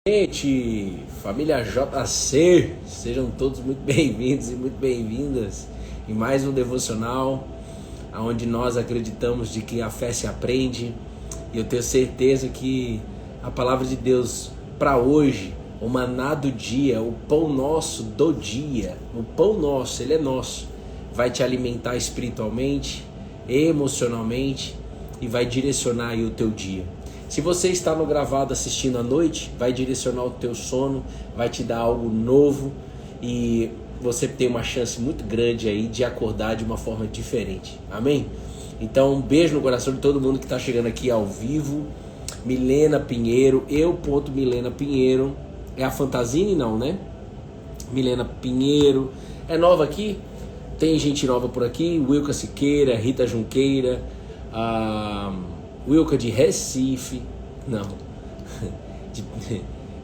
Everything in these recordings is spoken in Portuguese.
Gente, família JC, sejam todos muito bem-vindos e muito bem-vindas em mais um devocional, onde nós acreditamos de que a fé se aprende, e eu tenho certeza que a palavra de Deus para hoje, o maná do dia, o pão nosso do dia, o pão nosso, ele é nosso, vai te alimentar espiritualmente, emocionalmente e vai direcionar aí o teu dia. Se você está no gravado assistindo à noite, vai direcionar o teu sono, vai te dar algo novo e você tem uma chance muito grande aí de acordar de uma forma diferente. Amém? Então, um beijo no coração de todo mundo que está chegando aqui ao vivo. Milena Pinheiro, Milena Pinheiro. É a Fantasine, não, né? Milena Pinheiro. É nova aqui? Tem gente nova por aqui. Wilka Siqueira, Rita Junqueira, Wilka de Recife, não,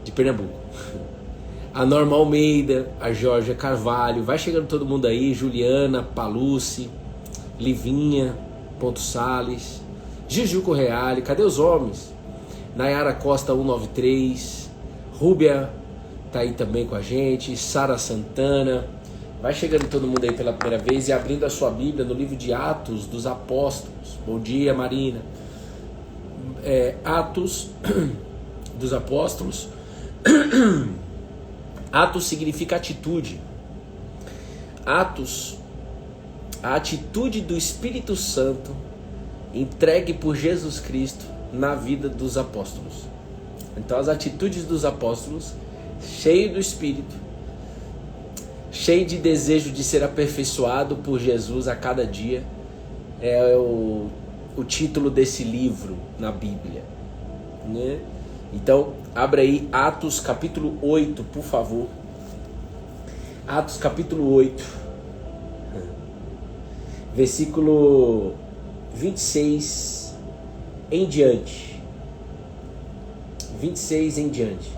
de Pernambuco, a Norma Almeida, a Georgia Carvalho, vai chegando todo mundo aí, Juliana Palucci, Livinha, Ponto Salles, Jujuco Reale, cadê os homens? Nayara Costa 193, Rúbia tá aí também com a gente, Sara Santana, vai chegando todo mundo aí pela primeira vez e abrindo a sua Bíblia no livro de Atos dos Apóstolos. Bom dia, Marina. Atos dos Apóstolos. Atos significa atitude. Atos, a atitude do Espírito Santo entregue por Jesus Cristo na vida dos apóstolos. Então as atitudes dos apóstolos, cheio do Espírito, cheio de desejo de ser aperfeiçoado por Jesus a cada dia, é o título desse livro na Bíblia, né? Então, abre aí Atos capítulo 8, por favor. Atos capítulo 8, versículo 26 em diante. 26 em diante.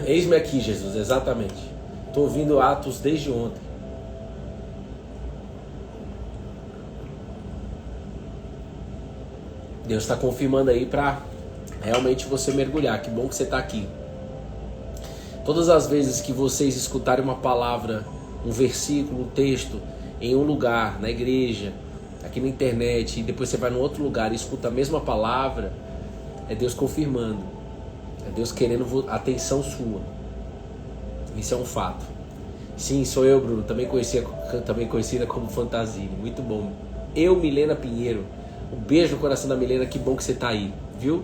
Eis-me aqui, Jesus, exatamente. Estou ouvindo Atos desde ontem. Deus está confirmando aí para realmente você mergulhar. Que bom que você está aqui. Todas as vezes que vocês escutarem uma palavra, um versículo, um texto, em um lugar, na igreja, aqui na internet, e depois você vai num outro lugar e escuta a mesma palavra, é Deus confirmando. É Deus querendo atenção sua. Isso é um fato. Sim, sou eu, Bruno, também conhecida como Fantasine. Muito bom. Milena Pinheiro. Um beijo no coração da Milena, que bom que você tá aí, viu?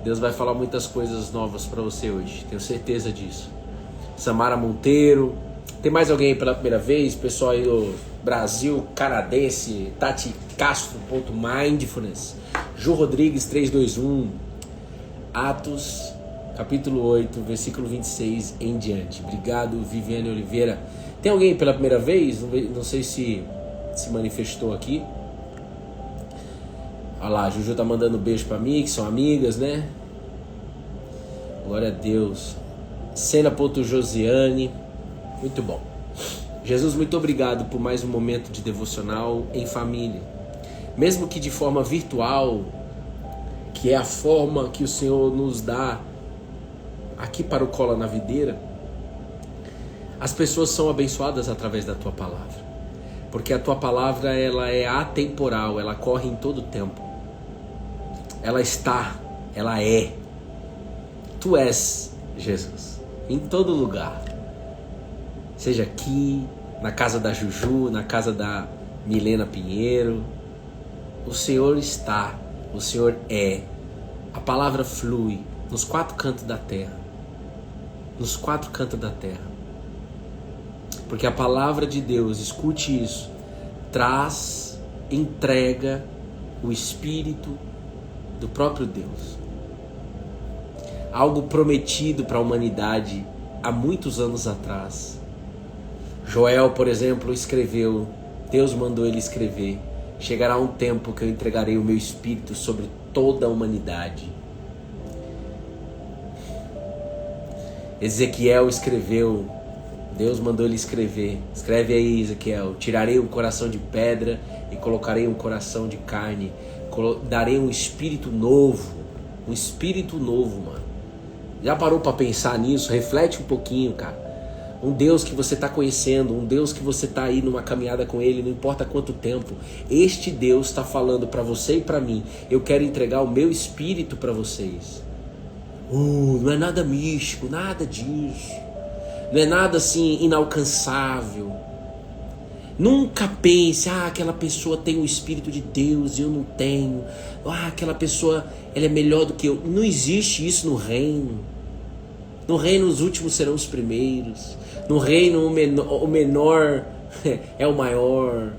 Deus vai falar muitas coisas novas para você hoje, tenho certeza disso. Samara Monteiro, tem mais alguém aí pela primeira vez? Pessoal aí do Brasil, canadense, Tati Castro.mindfulness, Ju Rodrigues 321, Atos capítulo 8, versículo 26 em diante. Obrigado, Viviane Oliveira. Tem alguém aí pela primeira vez? Não sei se manifestou aqui. Olha lá, a Juju tá mandando beijo pra mim, que são amigas, né? Glória a Deus. Cena.josiane. Muito bom. Jesus, muito obrigado por mais um momento de devocional em família. Mesmo que de forma virtual, que é a forma que o Senhor nos dá aqui para o Cola na Videira, as pessoas são abençoadas através da Tua Palavra. Porque a Tua Palavra, ela é atemporal, ela corre em todo tempo. Ela está, ela é. Tu és, Jesus, em todo lugar. Seja aqui, na casa da Juju, na casa da Milena Pinheiro. O Senhor está, o Senhor é. A palavra flui nos quatro cantos da terra. Nos quatro cantos da terra. Porque a palavra de Deus, escute isso, traz, entrega o Espírito do próprio Deus. Algo prometido para a humanidade há muitos anos atrás. Joel, por exemplo, escreveu, Deus mandou ele escrever: chegará um tempo que eu entregarei o meu Espírito sobre toda a humanidade. Ezequiel escreveu, Deus mandou ele escrever. Escreve aí, Ezequiel: tirarei um coração de pedra e colocarei um coração de carne. darei um espírito novo. Um espírito novo, mano. Já parou para pensar nisso? Reflete um pouquinho, cara. Um Deus que você está conhecendo, um Deus que você está aí numa caminhada com Ele, não importa quanto tempo. Este Deus está falando para você e para mim: eu quero entregar o meu espírito para vocês. Não é nada místico, nada disso. Não é nada assim inalcançável. Nunca pense: aquela pessoa tem o Espírito de Deus e eu não tenho. Aquela pessoa, ela é melhor do que eu. Não existe isso no reino. No reino os últimos serão os primeiros. No reino o menor é o maior.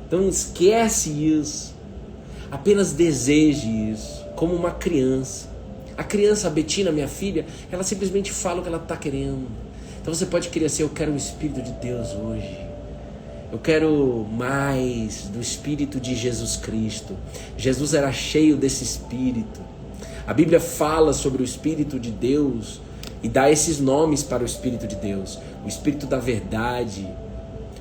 Então esquece isso. Apenas deseje isso, como uma criança. A criança, a Betina, minha filha, ela simplesmente fala o que ela está querendo. Então você pode querer assim: eu quero o Espírito de Deus hoje. Eu quero mais do Espírito de Jesus Cristo. Jesus era cheio desse Espírito. A Bíblia fala sobre o Espírito de Deus e dá esses nomes para o Espírito de Deus: o Espírito da verdade,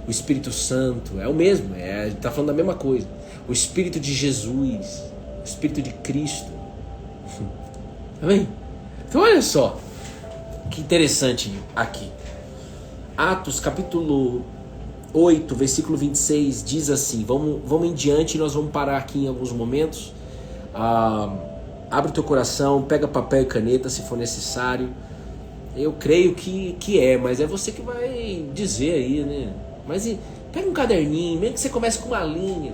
o Espírito Santo. É o mesmo, a gente está falando da mesma coisa. O Espírito de Jesus, o Espírito de Cristo. Amém? Então olha só que interessante aqui. Atos capítulo 8, versículo 26 diz assim, vamos em diante, nós vamos parar aqui em alguns momentos. Abre o teu coração, pega papel e caneta se for necessário. Eu creio que mas é você que vai dizer aí, né? Mas pega um caderninho, mesmo que você comece com uma linha,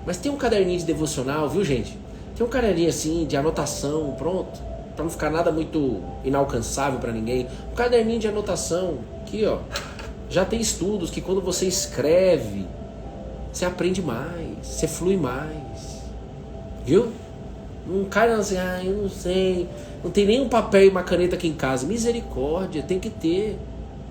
mas tem um caderninho de devocional, viu, gente? Tem um caderninho assim de anotação, pronto, para não ficar nada muito inalcançável para ninguém. Um caderninho de anotação, aqui ó. Já tem estudos que quando você escreve, você aprende mais, você flui mais. Viu? Não cai assim: eu não sei, não tem nem um papel e uma caneta aqui em casa. Misericórdia, tem que ter.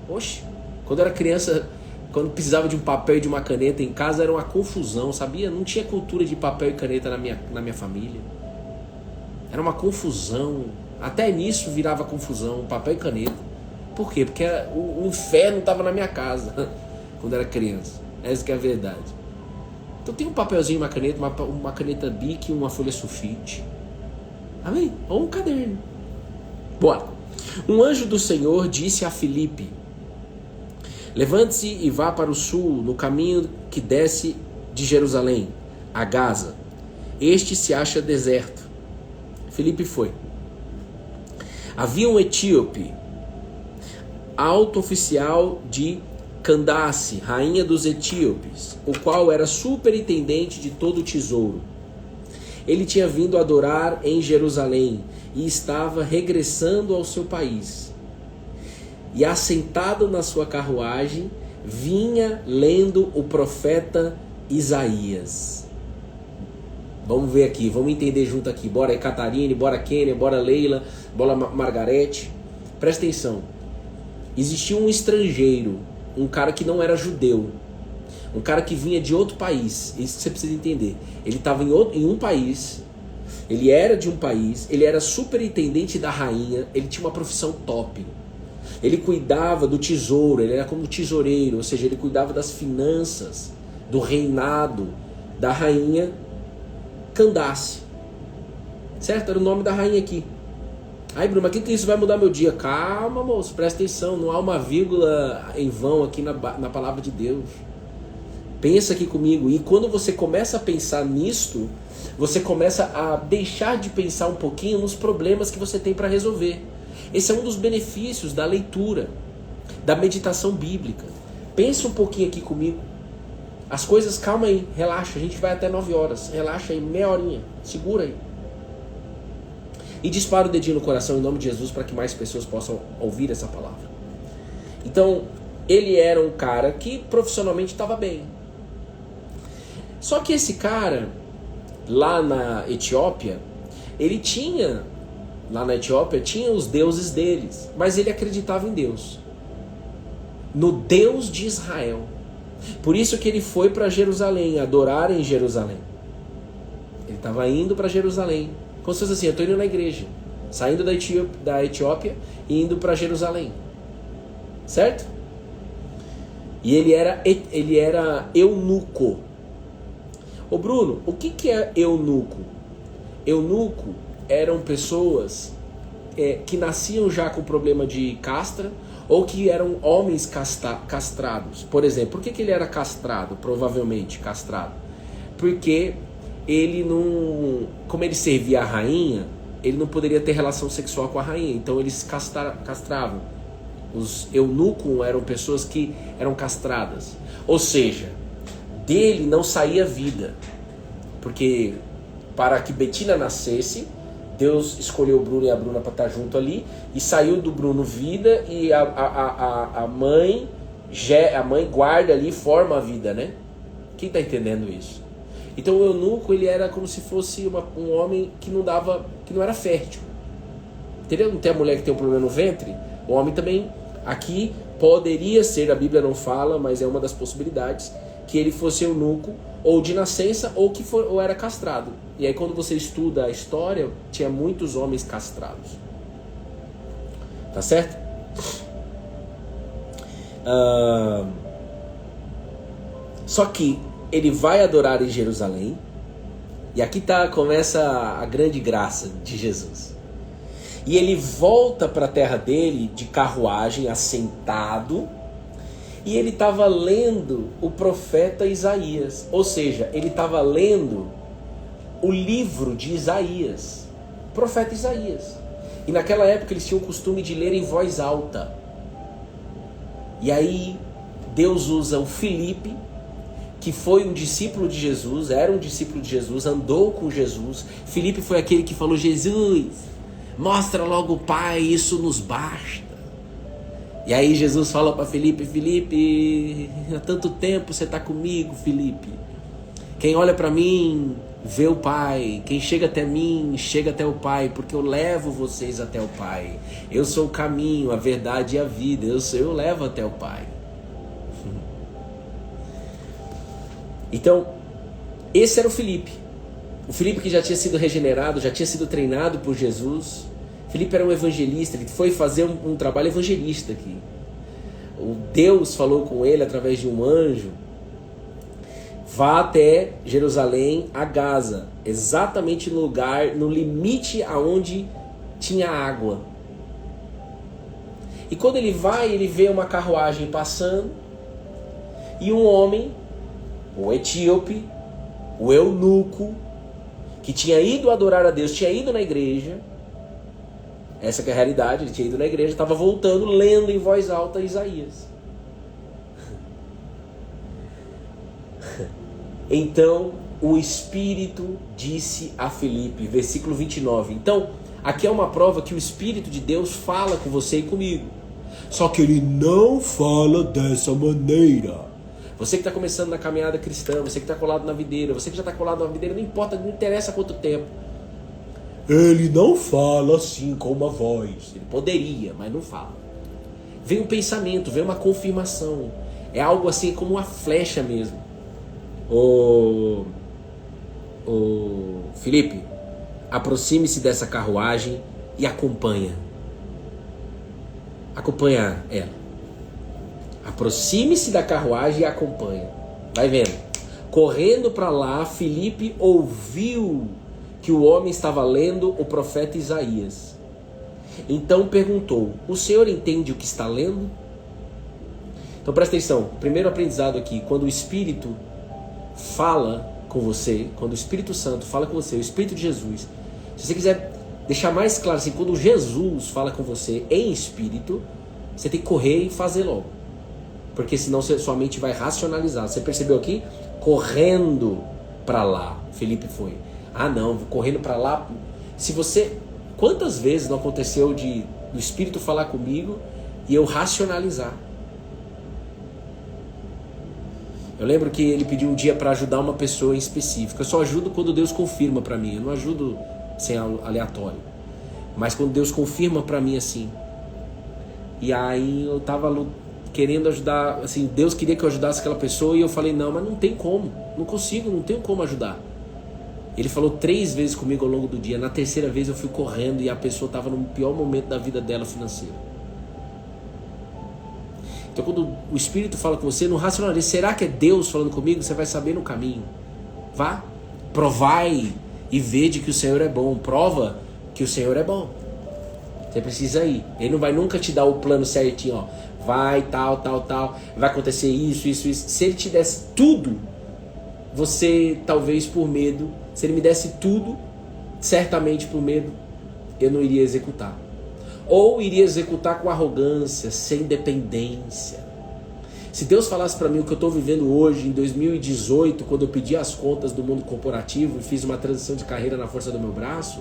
Oxe, quando eu era criança, quando precisava de um papel e de uma caneta em casa, era uma confusão, sabia? Não tinha cultura de papel e caneta na minha família. Era uma confusão. Até nisso virava confusão, papel e caneta. Por quê? Porque o inferno estava na minha casa quando era criança. Essa que é a verdade. Então tem um papelzinho, uma caneta, uma caneta Bic e uma folha sulfite. Amém? Ou um caderno. Bora. Um anjo do Senhor disse a Filipe: levante-se e vá para o sul, no caminho que desce de Jerusalém a Gaza. Este se acha deserto. Filipe foi. Havia um etíope, alto oficial de Candace, rainha dos etíopes, o qual era superintendente de todo o tesouro. Ele tinha vindo adorar em Jerusalém e estava regressando ao seu país. E assentado na sua carruagem, vinha lendo o profeta Isaías. Vamos ver aqui, vamos entender junto aqui. Bora aí, Catarine, bora Kênia, bora Leila, bora Margarete. Presta atenção. Existia um estrangeiro, um cara que não era judeu, um cara que vinha de outro país. Isso que você precisa entender. Ele estava em um país, ele era de um país, ele era superintendente da rainha, ele tinha uma profissão top. Ele cuidava do tesouro, ele era como tesoureiro, ou seja, ele cuidava das finanças, do reinado da rainha Candace. Certo? Era o nome da rainha aqui. Ai, Bruno, mas o que isso vai mudar meu dia? Calma, moço, presta atenção, não há uma vírgula em vão aqui na palavra de Deus. Pensa aqui comigo, e quando você começa a pensar nisto, você começa a deixar de pensar um pouquinho nos problemas que você tem para resolver. Esse é um dos benefícios da leitura, da meditação bíblica. Pensa um pouquinho aqui comigo. As coisas, calma aí, relaxa, a gente vai até 9 horas, relaxa aí, meia horinha, segura aí. E dispara o dedinho no coração em nome de Jesus para que mais pessoas possam ouvir essa palavra. Então, ele era um cara que profissionalmente estava bem. Só que esse cara, lá na Etiópia, tinha os deuses deles, mas ele acreditava em Deus, no Deus de Israel. Por isso que ele foi para Jerusalém, adorar em Jerusalém. Ele estava indo para Jerusalém, como se fosse assim: eu estou indo na igreja, saindo da Etiópia e indo para Jerusalém, certo? E ele era eunuco. Ô Bruno, o que é eunuco? Eunuco eram pessoas que nasciam já com problema de castra, ou que eram homens castrados. Por exemplo, por que ele era castrado? Provavelmente castrado. Porque ele não... Como ele servia a rainha, ele não poderia ter relação sexual com a rainha. Então eles castravam. Os eunucos eram pessoas que eram castradas. Ou seja, dele não saía vida. Porque para que Betina nascesse, Deus escolheu o Bruno e a Bruna para estar junto ali, e saiu do Bruno vida, e a mãe guarda ali e forma a vida, né? Quem está entendendo isso? Então o eunuco, ele era como se fosse um homem que não era fértil. Entendeu? Não tem a mulher que tem um problema no ventre? O homem também, aqui, poderia ser, a Bíblia não fala, mas é uma das possibilidades, que ele fosse eunuco, ou de nascença, ou era castrado. E aí quando você estuda a história, tinha muitos homens castrados. Tá certo? Só que ele vai adorar em Jerusalém. E aqui começa a grande graça de Jesus. E ele volta para a terra dele de carruagem, assentado. E ele estava lendo o profeta Isaías. Ou seja, ele estava lendo o livro de Isaías. Profeta Isaías. E naquela época eles tinham o costume de ler em voz alta. E aí Deus usa o Filipe, que foi um discípulo de Jesus, era um discípulo de Jesus, andou com Jesus. Filipe foi aquele que falou: Jesus, mostra logo o Pai, isso nos basta. E aí Jesus fala para Filipe: Filipe, há tanto tempo você está comigo, Filipe. Quem olha para mim, vê o Pai. Quem chega até mim, chega até o Pai, porque eu levo vocês até o Pai. Eu sou o caminho, a verdade e a vida. Eu levo até o Pai. Então, esse era o Filipe. O Filipe que já tinha sido regenerado, já tinha sido treinado por Jesus. Filipe era um evangelista, ele foi fazer um trabalho evangelista aqui. O Deus falou com ele através de um anjo: vá até Jerusalém, a Gaza, exatamente no lugar, no limite aonde tinha água. E quando ele vai, ele vê uma carruagem passando e um homem, o etíope, o eunuco, que tinha ido adorar a Deus, tinha ido na igreja. Essa que é a realidade, ele tinha ido na igreja, estava voltando, lendo em voz alta Isaías. Então o Espírito disse a Filipe, versículo 29. Então, aqui é uma prova que o Espírito de Deus fala com você e comigo. Só que ele não fala dessa maneira. Você que está começando na caminhada cristã, você que está colado na videira, você que já está colado na videira, não importa, não interessa quanto tempo. Ele não fala assim com uma voz. Ele poderia, mas não fala. Vem um pensamento, vem uma confirmação. É algo assim como uma flecha mesmo. Filipe, aproxime-se dessa carruagem e acompanha ela. Aproxime-se da carruagem e acompanha. Vai vendo. Correndo para lá, Filipe ouviu que o homem estava lendo o profeta Isaías. Então perguntou: o senhor entende o que está lendo? Então presta atenção. Primeiro aprendizado aqui: quando o Espírito fala com você, quando o Espírito Santo fala com você, o Espírito de Jesus, se você quiser deixar mais claro assim, quando Jesus fala com você em espírito, você tem que correr e fazer logo, porque senão sua mente vai racionalizar. Você percebeu aqui? Correndo para lá, Filipe foi. Ah não, correndo para lá. Se você, quantas vezes não aconteceu do Espírito falar comigo e eu racionalizar? Eu lembro que ele pediu um dia para ajudar uma pessoa em específico. Eu só ajudo quando Deus confirma para mim. Eu não ajudo sem aleatório. Mas quando Deus confirma para mim assim. E aí eu tava querendo ajudar, assim, Deus queria que eu ajudasse aquela pessoa e eu falei: não, mas não tem como. Não consigo, não tenho como ajudar. Ele falou 3 vezes comigo ao longo do dia. Na terceira vez eu fui correndo e a pessoa estava no pior momento da vida dela financeira. Então quando o Espírito fala com você, não racionalize. Será que é Deus falando comigo? Você vai saber no caminho. Vá, provai e vede que o Senhor é bom. Prova que o Senhor é bom. Você precisa ir. Ele não vai nunca te dar o plano certinho, ó. Vai, tal, vai acontecer isso. Se ele te desse tudo, você, talvez por medo, se ele me desse tudo, certamente por medo, eu não iria executar. Ou iria executar com arrogância, sem dependência. Se Deus falasse para mim o que eu estou vivendo hoje, em 2018, quando eu pedi as contas do mundo corporativo e fiz uma transição de carreira na força do meu braço,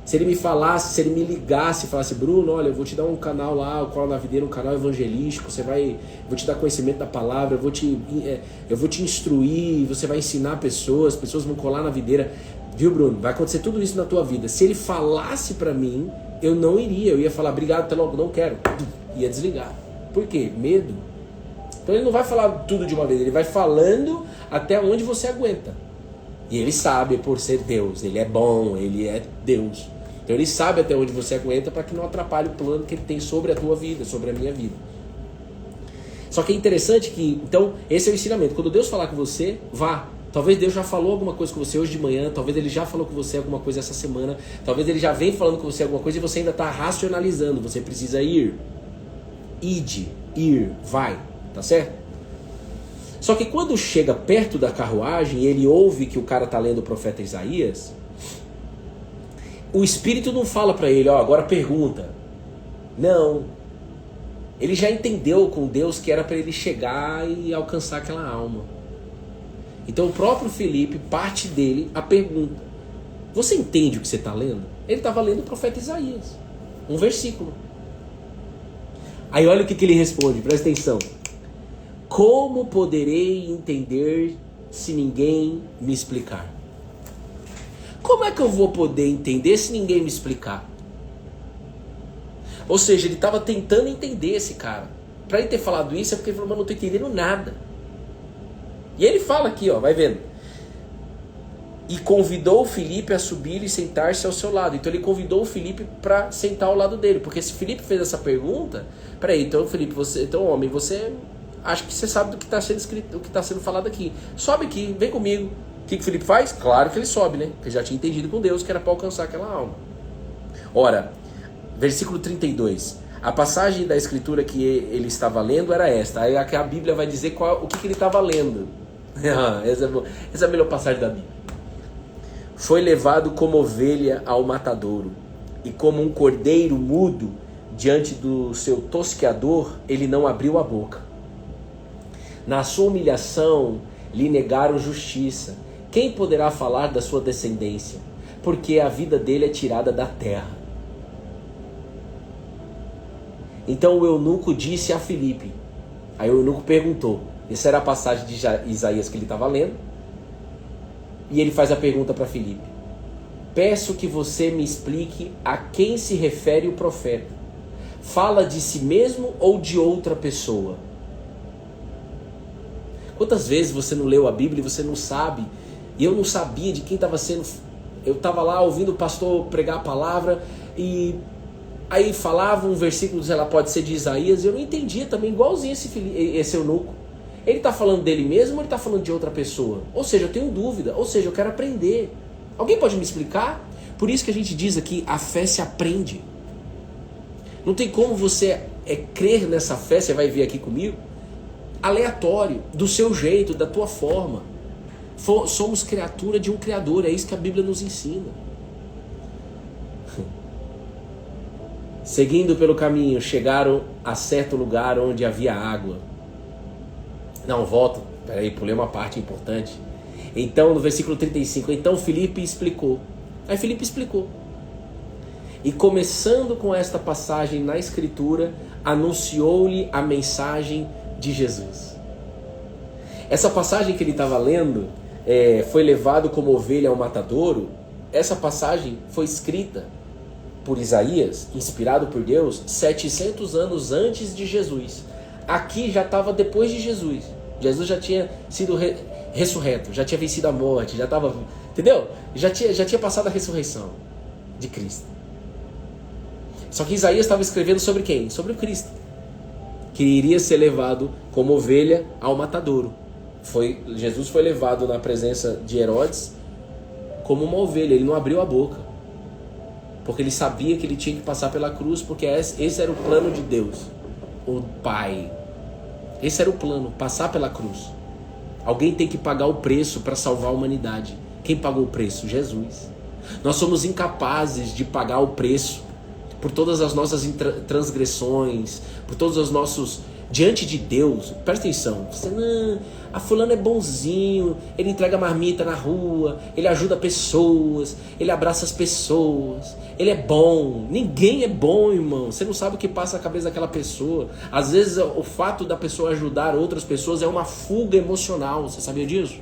se ele me falasse, se ele me ligasse e falasse, Bruno, olha, eu vou te dar um canal lá, o Cola na Videira, um canal evangelístico, vou te dar conhecimento da palavra, eu vou te instruir, você vai ensinar pessoas vão colar na videira. Viu, Bruno? Vai acontecer tudo isso na tua vida. Se ele falasse para mim, eu não iria, eu ia falar, obrigado, até logo, não quero. Ia desligar. Por quê? Medo. Então ele não vai falar tudo de uma vez, ele vai falando até onde você aguenta. E ele sabe, por ser Deus, ele é bom, ele é Deus. Então ele sabe até onde você aguenta para que não atrapalhe o plano que ele tem sobre a tua vida, sobre a minha vida. Só que é interessante que, então, esse é o ensinamento. Quando Deus falar com você, vá. Talvez Deus já falou alguma coisa com você hoje de manhã, talvez Ele já falou com você alguma coisa essa semana, talvez Ele já vem falando com você alguma coisa e você ainda está racionalizando. Você precisa ir. Ide, ir, vai. Tá certo? Só que quando chega perto da carruagem e ele ouve que o cara tá lendo o profeta Isaías, o Espírito não fala para ele, ó, agora pergunta. Não. Ele já entendeu com Deus que era para ele chegar e alcançar aquela alma. Então o próprio Felipe parte dele a pergunta. Você entende o que você está lendo? Ele estava lendo o profeta Isaías. Um versículo. Aí olha o que ele responde, presta atenção. Como poderei entender se ninguém me explicar? Como é que eu vou poder entender se ninguém me explicar? Ou seja, ele estava tentando entender esse cara. Para ele ter falado isso é porque ele falou, mas não estou entendendo nada. E ele fala aqui, ó, vai vendo. E convidou o Felipe a subir e sentar-se ao seu lado. Então ele convidou o Felipe para sentar ao lado dele. Porque se o Felipe fez essa pergunta, peraí, então Felipe, homem, você acha que você sabe do que está sendo escrito, o que está sendo falado aqui. Sobe aqui, vem comigo. O que o Felipe faz? Claro que ele sobe, né? Porque já tinha entendido com Deus que era para alcançar aquela alma. Ora, versículo 32. A passagem da escritura que ele estava lendo era esta. Aí a Bíblia vai dizer o que ele estava lendo. Essa é a melhor passagem da Bíblia. Foi levado como ovelha ao matadouro, e como um cordeiro mudo diante do seu tosqueador, ele não abriu a boca. Na sua humilhação lhe negaram justiça. Quem poderá falar da sua descendência? Porque a vida dele é tirada da terra. Então o eunuco disse a Filipe. Aí o eunuco perguntou. Essa era a passagem de Isaías que ele estava lendo. E ele faz a pergunta para Filipe. Peço que você me explique a quem se refere o profeta. Fala de si mesmo ou de outra pessoa? Quantas vezes você não leu a Bíblia e você não sabe? E eu não sabia de quem estava sendo... Eu estava lá ouvindo o pastor pregar a palavra e aí falava um versículo, sei lá, pode ser de Isaías, e eu não entendia também, igualzinho esse eunuco. Ele está falando dele mesmo ou ele está falando de outra pessoa? Ou seja, eu tenho dúvida, ou seja, eu quero aprender. Alguém pode me explicar? Por isso que a gente diz aqui, a fé se aprende. Não tem como você crer nessa fé, você vai ver aqui comigo, aleatório, do seu jeito, da tua forma. Somos criatura de um Criador, é isso que a Bíblia nos ensina. Seguindo pelo caminho, chegaram a certo lugar onde havia água. Não, volta, peraí, pulei uma parte importante. Então, no versículo 35, então Filipe explicou. Aí Filipe explicou. E começando com esta passagem na Escritura, anunciou-lhe a mensagem de Jesus. Essa passagem que ele estava lendo, foi levado como ovelha ao matadouro. Essa passagem foi escrita por Isaías, inspirado por Deus, 700 anos antes de Jesus. Aqui já estava depois de Jesus. Jesus já tinha sido ressurreto, já tinha vencido a morte, já estava, entendeu? Já tinha passado a ressurreição de Cristo. Só que Isaías estava escrevendo sobre quem? Sobre o Cristo, que iria ser levado como ovelha ao matadouro. Jesus foi levado na presença de Herodes como uma ovelha, ele não abriu a boca. Porque ele sabia que ele tinha que passar pela cruz, porque esse era o plano de Deus, o Pai. Esse era o plano, passar pela cruz. Alguém tem que pagar o preço para salvar a humanidade. Quem pagou o preço? Jesus. Nós somos incapazes de pagar o preço por todas as nossas transgressões, por todos os nossos... Diante de Deus, presta atenção, você, não, a fulano é bonzinho, ele entrega marmita na rua, ele ajuda pessoas, ele abraça as pessoas, ele é bom. Ninguém é bom, irmão. Você não sabe o que passa na cabeça daquela pessoa. Às vezes o fato da pessoa ajudar outras pessoas é uma fuga emocional. Você sabia disso?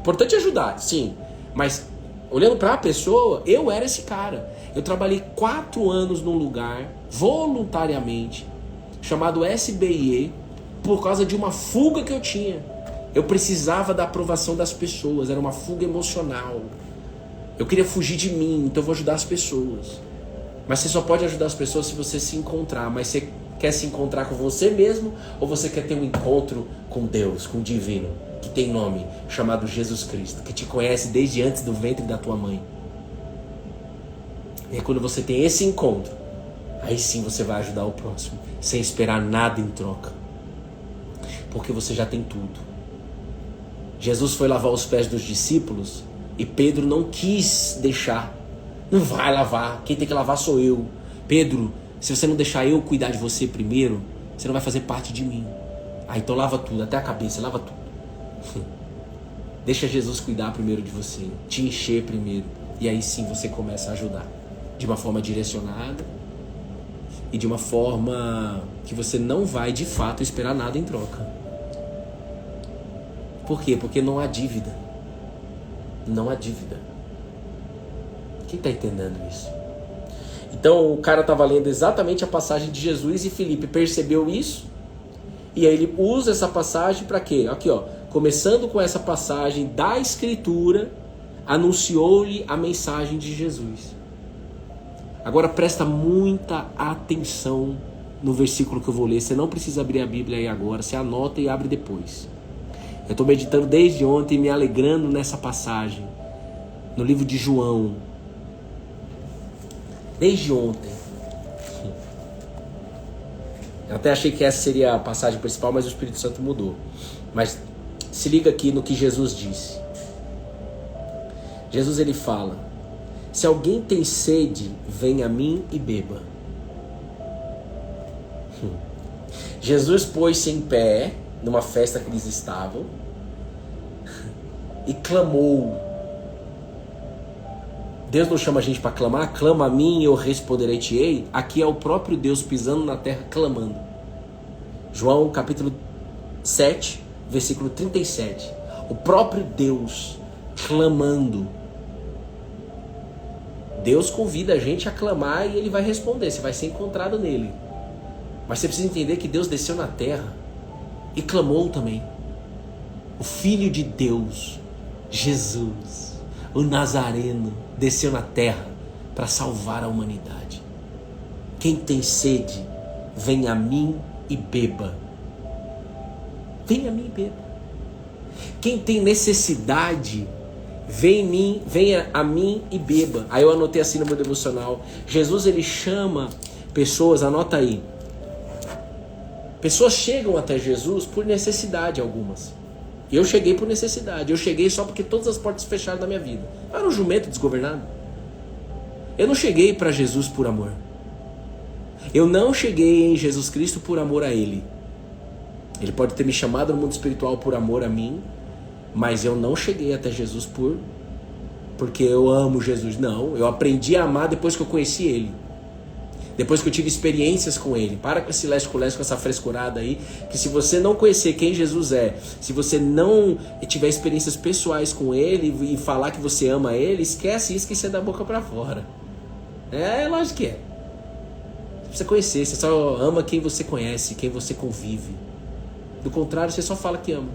Importante ajudar, sim, mas olhando para a pessoa, eu era esse cara. Eu trabalhei 4 anos num lugar, voluntariamente, chamado SBIE, por causa de uma fuga que eu tinha. Eu precisava da aprovação das pessoas, era uma fuga emocional. Eu queria fugir de mim, então eu vou ajudar as pessoas. Mas você só pode ajudar as pessoas se você se encontrar. Mas você quer se encontrar com você mesmo, ou você quer ter um encontro com Deus, com o divino, que tem nome, chamado Jesus Cristo, que te conhece desde antes do ventre da tua mãe? E aí, quando você tem esse encontro, aí sim você vai ajudar o próximo, sem esperar nada em troca, porque você já tem tudo. Jesus foi lavar os pés dos discípulos e Pedro não quis deixar. Não vai lavar, quem tem que lavar sou eu. Pedro, se você não deixar eu cuidar de você primeiro, você não vai fazer parte de mim. Ah, então lava tudo, até a cabeça, lava tudo. Deixa Jesus cuidar primeiro de você, te encher primeiro, e aí sim você começa a ajudar, de uma forma direcionada e de uma forma que você não vai de fato esperar nada em troca. Por quê? Porque não há dívida. Não há dívida. Quem está entendendo isso? Então o cara estava lendo exatamente a passagem de Jesus e Filipe percebeu isso. E aí ele usa essa passagem para quê? Aqui, ó, começando com essa passagem da Escritura, anunciou-lhe a mensagem de Jesus. Agora presta muita atenção no versículo que eu vou ler. Você não precisa abrir a Bíblia aí agora, você anota e abre depois. Eu estou meditando desde ontem, me alegrando nessa passagem, no livro de João. Desde ontem. Eu até achei que essa seria a passagem principal, mas o Espírito Santo mudou. Mas se liga aqui no que Jesus disse. Jesus ele fala: se alguém tem sede, venha a mim e beba. Jesus pôs-se em pé numa festa que eles estavam e clamou. Deus não chama a gente para clamar, clama a mim e eu responderei-te-ei. Aqui é o próprio Deus pisando na terra clamando. João capítulo 7, versículo 37. O próprio Deus clamando. Deus convida a gente a clamar e ele vai responder, você vai ser encontrado nele. Mas você precisa entender que Deus desceu na terra e clamou também. O Filho de Deus, Jesus, o Nazareno, desceu na terra para salvar a humanidade. Quem tem sede, venha a mim e beba. Venha a mim e beba. Quem tem necessidade, venha a mim e beba. Aí eu anotei assim no meu devocional. Jesus ele chama pessoas, anota aí. Pessoas chegam até Jesus por necessidade algumas. Eu cheguei por necessidade. Eu cheguei só porque todas as portas fecharam da minha vida. Eu era um jumento desgovernado. Eu não cheguei para Jesus por amor. Eu não cheguei em Jesus Cristo por amor a Ele. Ele pode ter me chamado no mundo espiritual por amor a mim, mas eu não cheguei até Jesus porque eu amo Jesus. Não, eu aprendi a amar depois que eu conheci Ele. Depois que eu tive experiências com Ele. Para com esse lesco-lesco, com essa frescurada aí, que se você não conhecer quem Jesus é, se você não tiver experiências pessoais com Ele e falar que você ama Ele, esquece isso, que isso é da boca pra fora. É lógico que é. Você precisa conhecer, você só ama quem você conhece, quem você convive. Do contrário, você só fala que ama.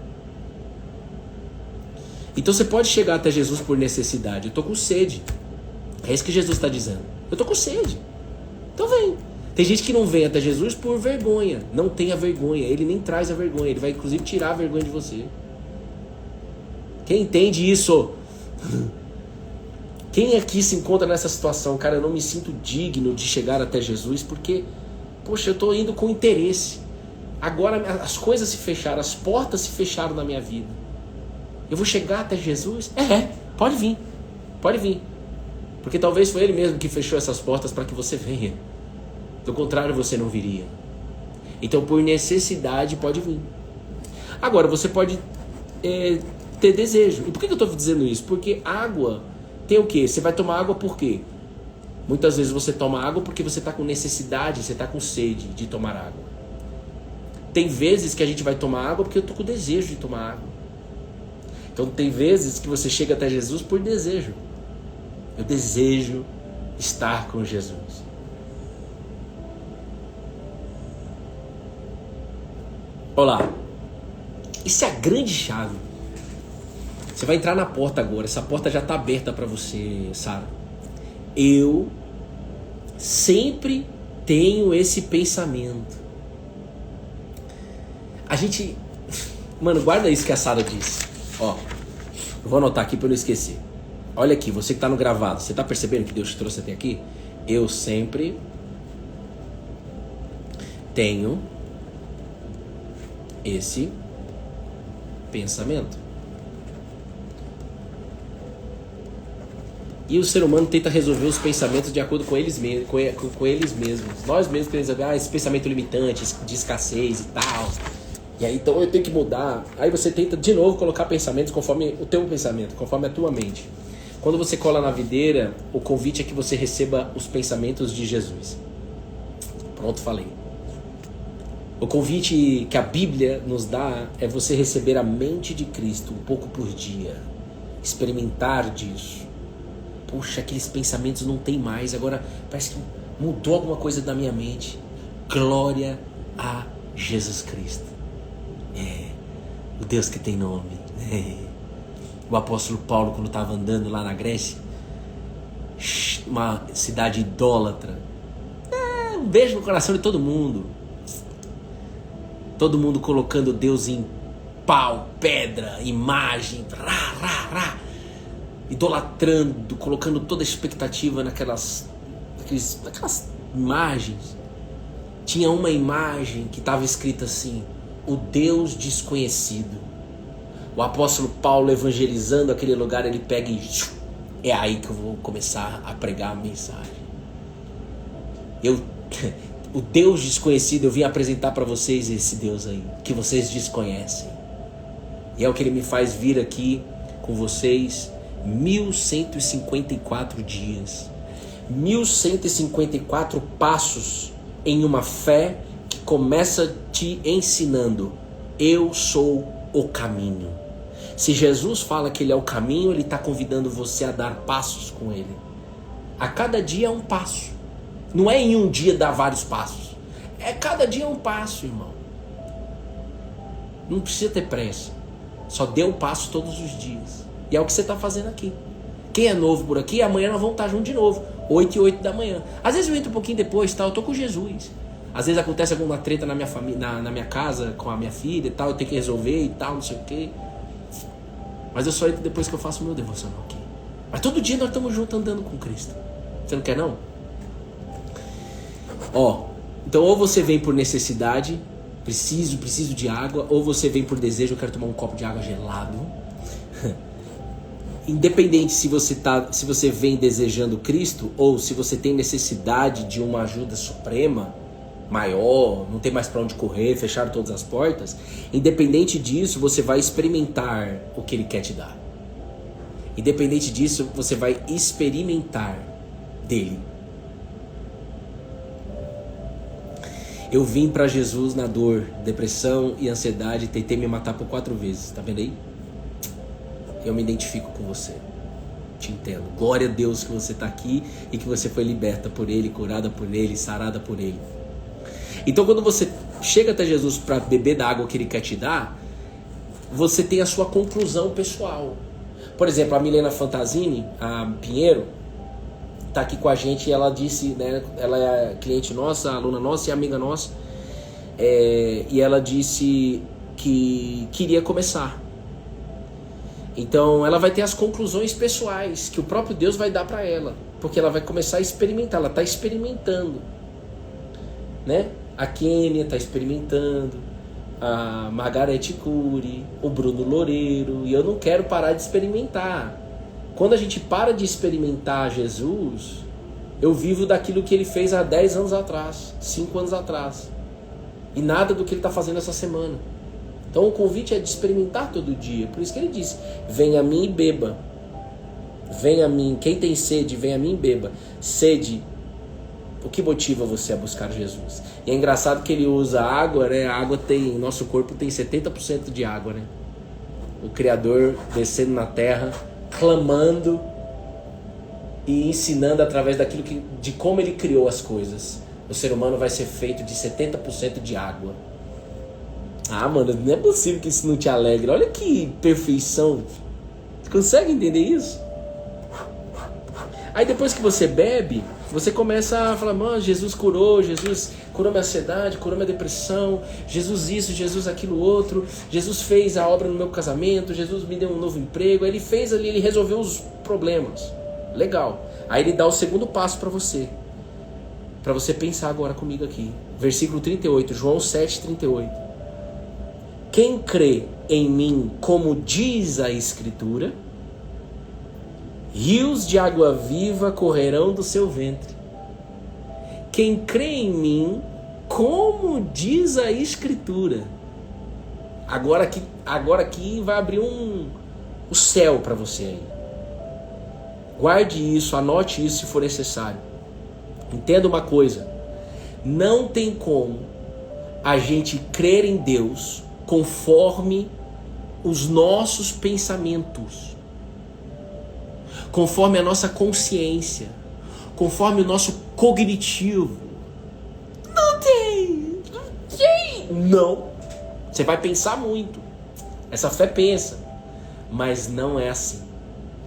Então você pode chegar até Jesus por necessidade. Eu tô com sede. É isso que Jesus está dizendo. Eu tô com sede. Então vem. Tem gente que não vem até Jesus por vergonha. Não tenha vergonha. Ele nem traz a vergonha. Ele vai inclusive tirar a vergonha de você. Quem entende isso? Quem aqui se encontra nessa situação? Cara, eu não me sinto digno de chegar até Jesus porque, poxa, eu estou indo com interesse. Agora as coisas se fecharam, as portas se fecharam na minha vida. Eu vou chegar até Jesus? Pode vir. Pode vir. Porque talvez foi Ele mesmo que fechou essas portas para que você venha. Do contrário, você não viria. Então, por necessidade, pode vir. Agora, você pode ter desejo. E por que eu estou dizendo isso? Porque água tem o quê? Você vai tomar água por quê? Muitas vezes você toma água porque você está com necessidade, você está com sede de tomar água. Tem vezes que a gente vai tomar água porque eu estou com desejo de tomar água. Então tem vezes que você chega até Jesus por desejo. Eu desejo estar com Jesus. Olá. Isso é a grande chave. Você vai entrar na porta agora. Essa porta já está aberta para você, Sara. Eu sempre tenho esse pensamento. A gente... Mano, guarda isso que a Sara disse. Ó, eu vou anotar aqui para eu não esquecer. Olha aqui, você que está no gravado. Você está percebendo que Deus te trouxe até aqui? Eu sempre tenho esse pensamento. E o ser humano tenta resolver os pensamentos de acordo com eles mesmos. Com eles mesmos. Nós mesmos queremos resolver esse pensamento limitante, de escassez e tal. E aí, então eu tenho que mudar. Aí você tenta de novo colocar pensamentos conforme o teu pensamento, conforme a tua mente. Quando você cola na videira, o convite é que você receba os pensamentos de Jesus. Pronto, falei. O convite que a Bíblia nos dá é você receber a mente de Cristo um pouco por dia. Experimentar disso. Puxa, aqueles pensamentos não tem mais. Agora parece que mudou alguma coisa da minha mente. Glória a Jesus Cristo. O Deus que tem nome. O apóstolo Paulo, quando estava andando lá na Grécia, uma cidade idólatra, um beijo no coração de todo mundo. Todo mundo colocando Deus em pau, pedra, imagem, idolatrando, colocando toda a expectativa naquelas imagens. Tinha uma imagem que estava escrita assim: o Deus desconhecido. O apóstolo Paulo, evangelizando aquele lugar, ele pega e... é aí que eu vou começar a pregar a mensagem. O Deus desconhecido, eu vim apresentar para vocês esse Deus aí, que vocês desconhecem. E é o que ele me faz vir aqui com vocês 1154 dias. 1154 passos em uma fé que começa te ensinando: eu sou o caminho. Se Jesus fala que Ele é o caminho, Ele está convidando você a dar passos com Ele. A cada dia é um passo. Não é em um dia dar vários passos. É cada dia um passo, irmão. Não precisa ter pressa. Só dê um passo todos os dias. E é o que você está fazendo aqui. Quem é novo por aqui, amanhã nós vamos estar juntos de novo. 8 e 8 da manhã. Às vezes eu entro um pouquinho depois, tá? Eu tô com Jesus. Às vezes acontece alguma treta na minha família, na minha casa, com a minha filha e tal, eu tenho que resolver e tal, não sei o quê. Mas eu só entro depois que eu faço o meu devocional aqui. Mas todo dia nós estamos juntos andando com Cristo. Você não quer não? Então ou você vem por necessidade, preciso de água, ou você vem por desejo, eu quero tomar um copo de água gelado. Independente se você vem desejando Cristo, ou se você tem necessidade de uma ajuda suprema, maior, não tem mais para onde correr, fecharam todas as portas, independente disso, você vai experimentar o que Ele quer te dar. Independente disso, você vai experimentar dele. Eu vim para Jesus na dor, depressão e ansiedade, tentei me matar por 4 vezes, tá vendo aí? Eu me identifico com você, te entendo. Glória a Deus que você está aqui e que você foi liberta por Ele, curada por Ele, sarada por Ele. Então quando você chega até Jesus para beber da água que Ele quer te dar, você tem a sua conclusão pessoal. Por exemplo, a Milena Fantasini, a Pinheiro, está aqui com a gente e ela disse, né, ela é cliente nossa, aluna nossa e amiga nossa, e ela disse que queria começar. Então ela vai ter as conclusões pessoais que o próprio Deus vai dar para ela, porque ela vai começar a experimentar, ela está experimentando, né? A Kênia está experimentando, a Margarete Cury, o Bruno Loureiro, e eu não quero parar de experimentar. Quando a gente para de experimentar Jesus, eu vivo daquilo que ele fez há 10 anos atrás, 5 anos atrás, e nada do que ele está fazendo essa semana. Então o convite é de experimentar todo dia. Por isso que ele disse: venha a mim e beba. Venha a mim, quem tem sede, venha a mim e beba. Sede, o que motiva você a buscar Jesus? E é engraçado que ele usa água, né? A água tem, nosso corpo tem 70% de água, né? O Criador descendo na terra, clamando e ensinando através daquilo de como ele criou as coisas. O ser humano vai ser feito de 70% de água. Ah, mano, não é possível que isso não te alegre. Olha que perfeição. Você consegue entender isso? Aí depois que você bebe, você começa a falar: mano, Jesus curou minha ansiedade, curou minha depressão, Jesus isso, Jesus aquilo outro, Jesus fez a obra no meu casamento, Jesus me deu um novo emprego. Aí ele fez ali, ele resolveu os problemas. Legal. Aí ele dá o segundo passo para você pensar agora comigo aqui. Versículo 38, João 7:38. Quem crê em mim, como diz a Escritura, rios de água viva correrão do seu ventre. Quem crê em mim, como diz a Escritura. Agora aqui vai abrir o céu para você aí. Guarde isso, anote isso se for necessário. Entenda uma coisa: não tem como a gente crer em Deus conforme os nossos pensamentos, conforme a nossa consciência, conforme o nosso cognitivo. Não tem. Não. Você vai pensar muito. Essa fé pensa, mas não é assim.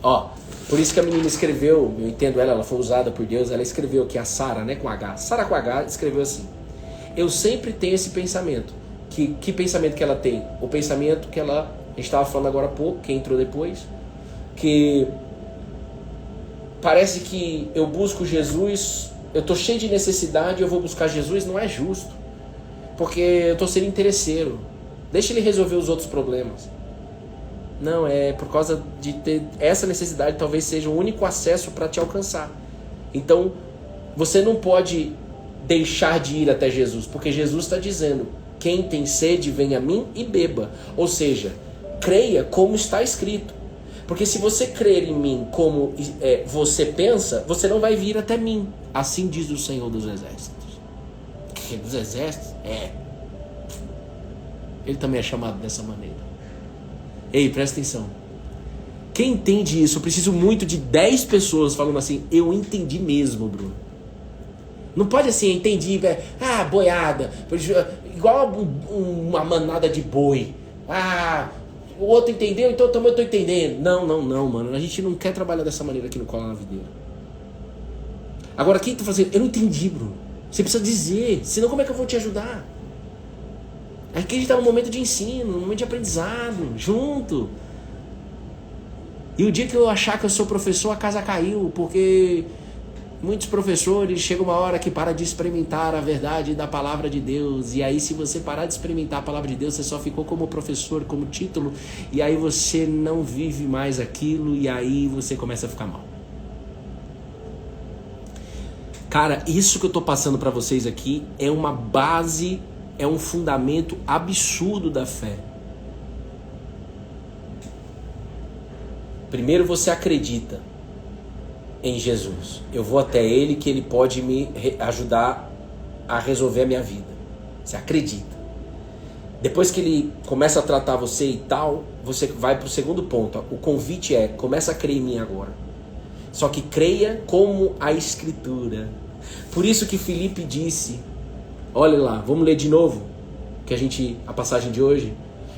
Ó, por isso que a menina escreveu, eu entendo ela foi usada por Deus, ela escreveu aqui, a Sara, né, com H. Sara com H escreveu assim: eu sempre tenho esse pensamento. Que pensamento que ela tem? O pensamento que a gente estava falando agora há pouco, que entrou depois, que parece que eu busco Jesus, eu estou cheio de necessidade, eu vou buscar Jesus. Não é justo, porque eu estou sendo interesseiro. Deixa ele resolver os outros problemas. Não, é por causa de ter essa necessidade, talvez seja o único acesso para te alcançar. Então, você não pode deixar de ir até Jesus, porque Jesus está dizendo: quem tem sede, venha a mim e beba. Ou seja, creia como está escrito. Porque se você crer em mim como você pensa, você não vai vir até mim. Assim diz o Senhor dos Exércitos. Que dos Exércitos? Ele também é chamado dessa maneira. Ei, presta atenção. Quem entende isso? Eu preciso muito de 10 pessoas falando assim: eu entendi mesmo, Bruno. Não pode assim, entendi, boiada, igual uma manada de boi. O outro entendeu, então também eu tô entendendo. Não, mano, a gente não quer trabalhar dessa maneira aqui no Cola na Videira. Agora, quem tá fazendo? Eu não entendi, Bruno. Você precisa dizer, senão como é que eu vou te ajudar? Aqui a gente tá num momento de ensino, num momento de aprendizado, junto. E o dia que eu achar que eu sou professor, a casa caiu, porque muitos professores chegam uma hora que para de experimentar a verdade da palavra de Deus. E aí, se você parar de experimentar a palavra de Deus, você só ficou como professor, como título. E aí você não vive mais aquilo. E aí você começa a ficar mal. Cara, isso que eu tô passando para vocês aqui é uma base, é um fundamento absurdo da fé. Primeiro você acredita em Jesus. Eu vou até Ele que Ele pode me ajudar a resolver a minha vida. Você acredita. Depois que Ele começa a tratar você e tal, você vai para o segundo ponto. O convite é: começa a crer em mim agora. Só que creia como a Escritura. Por isso que Filipe disse, olha lá, vamos ler de novo a passagem de hoje.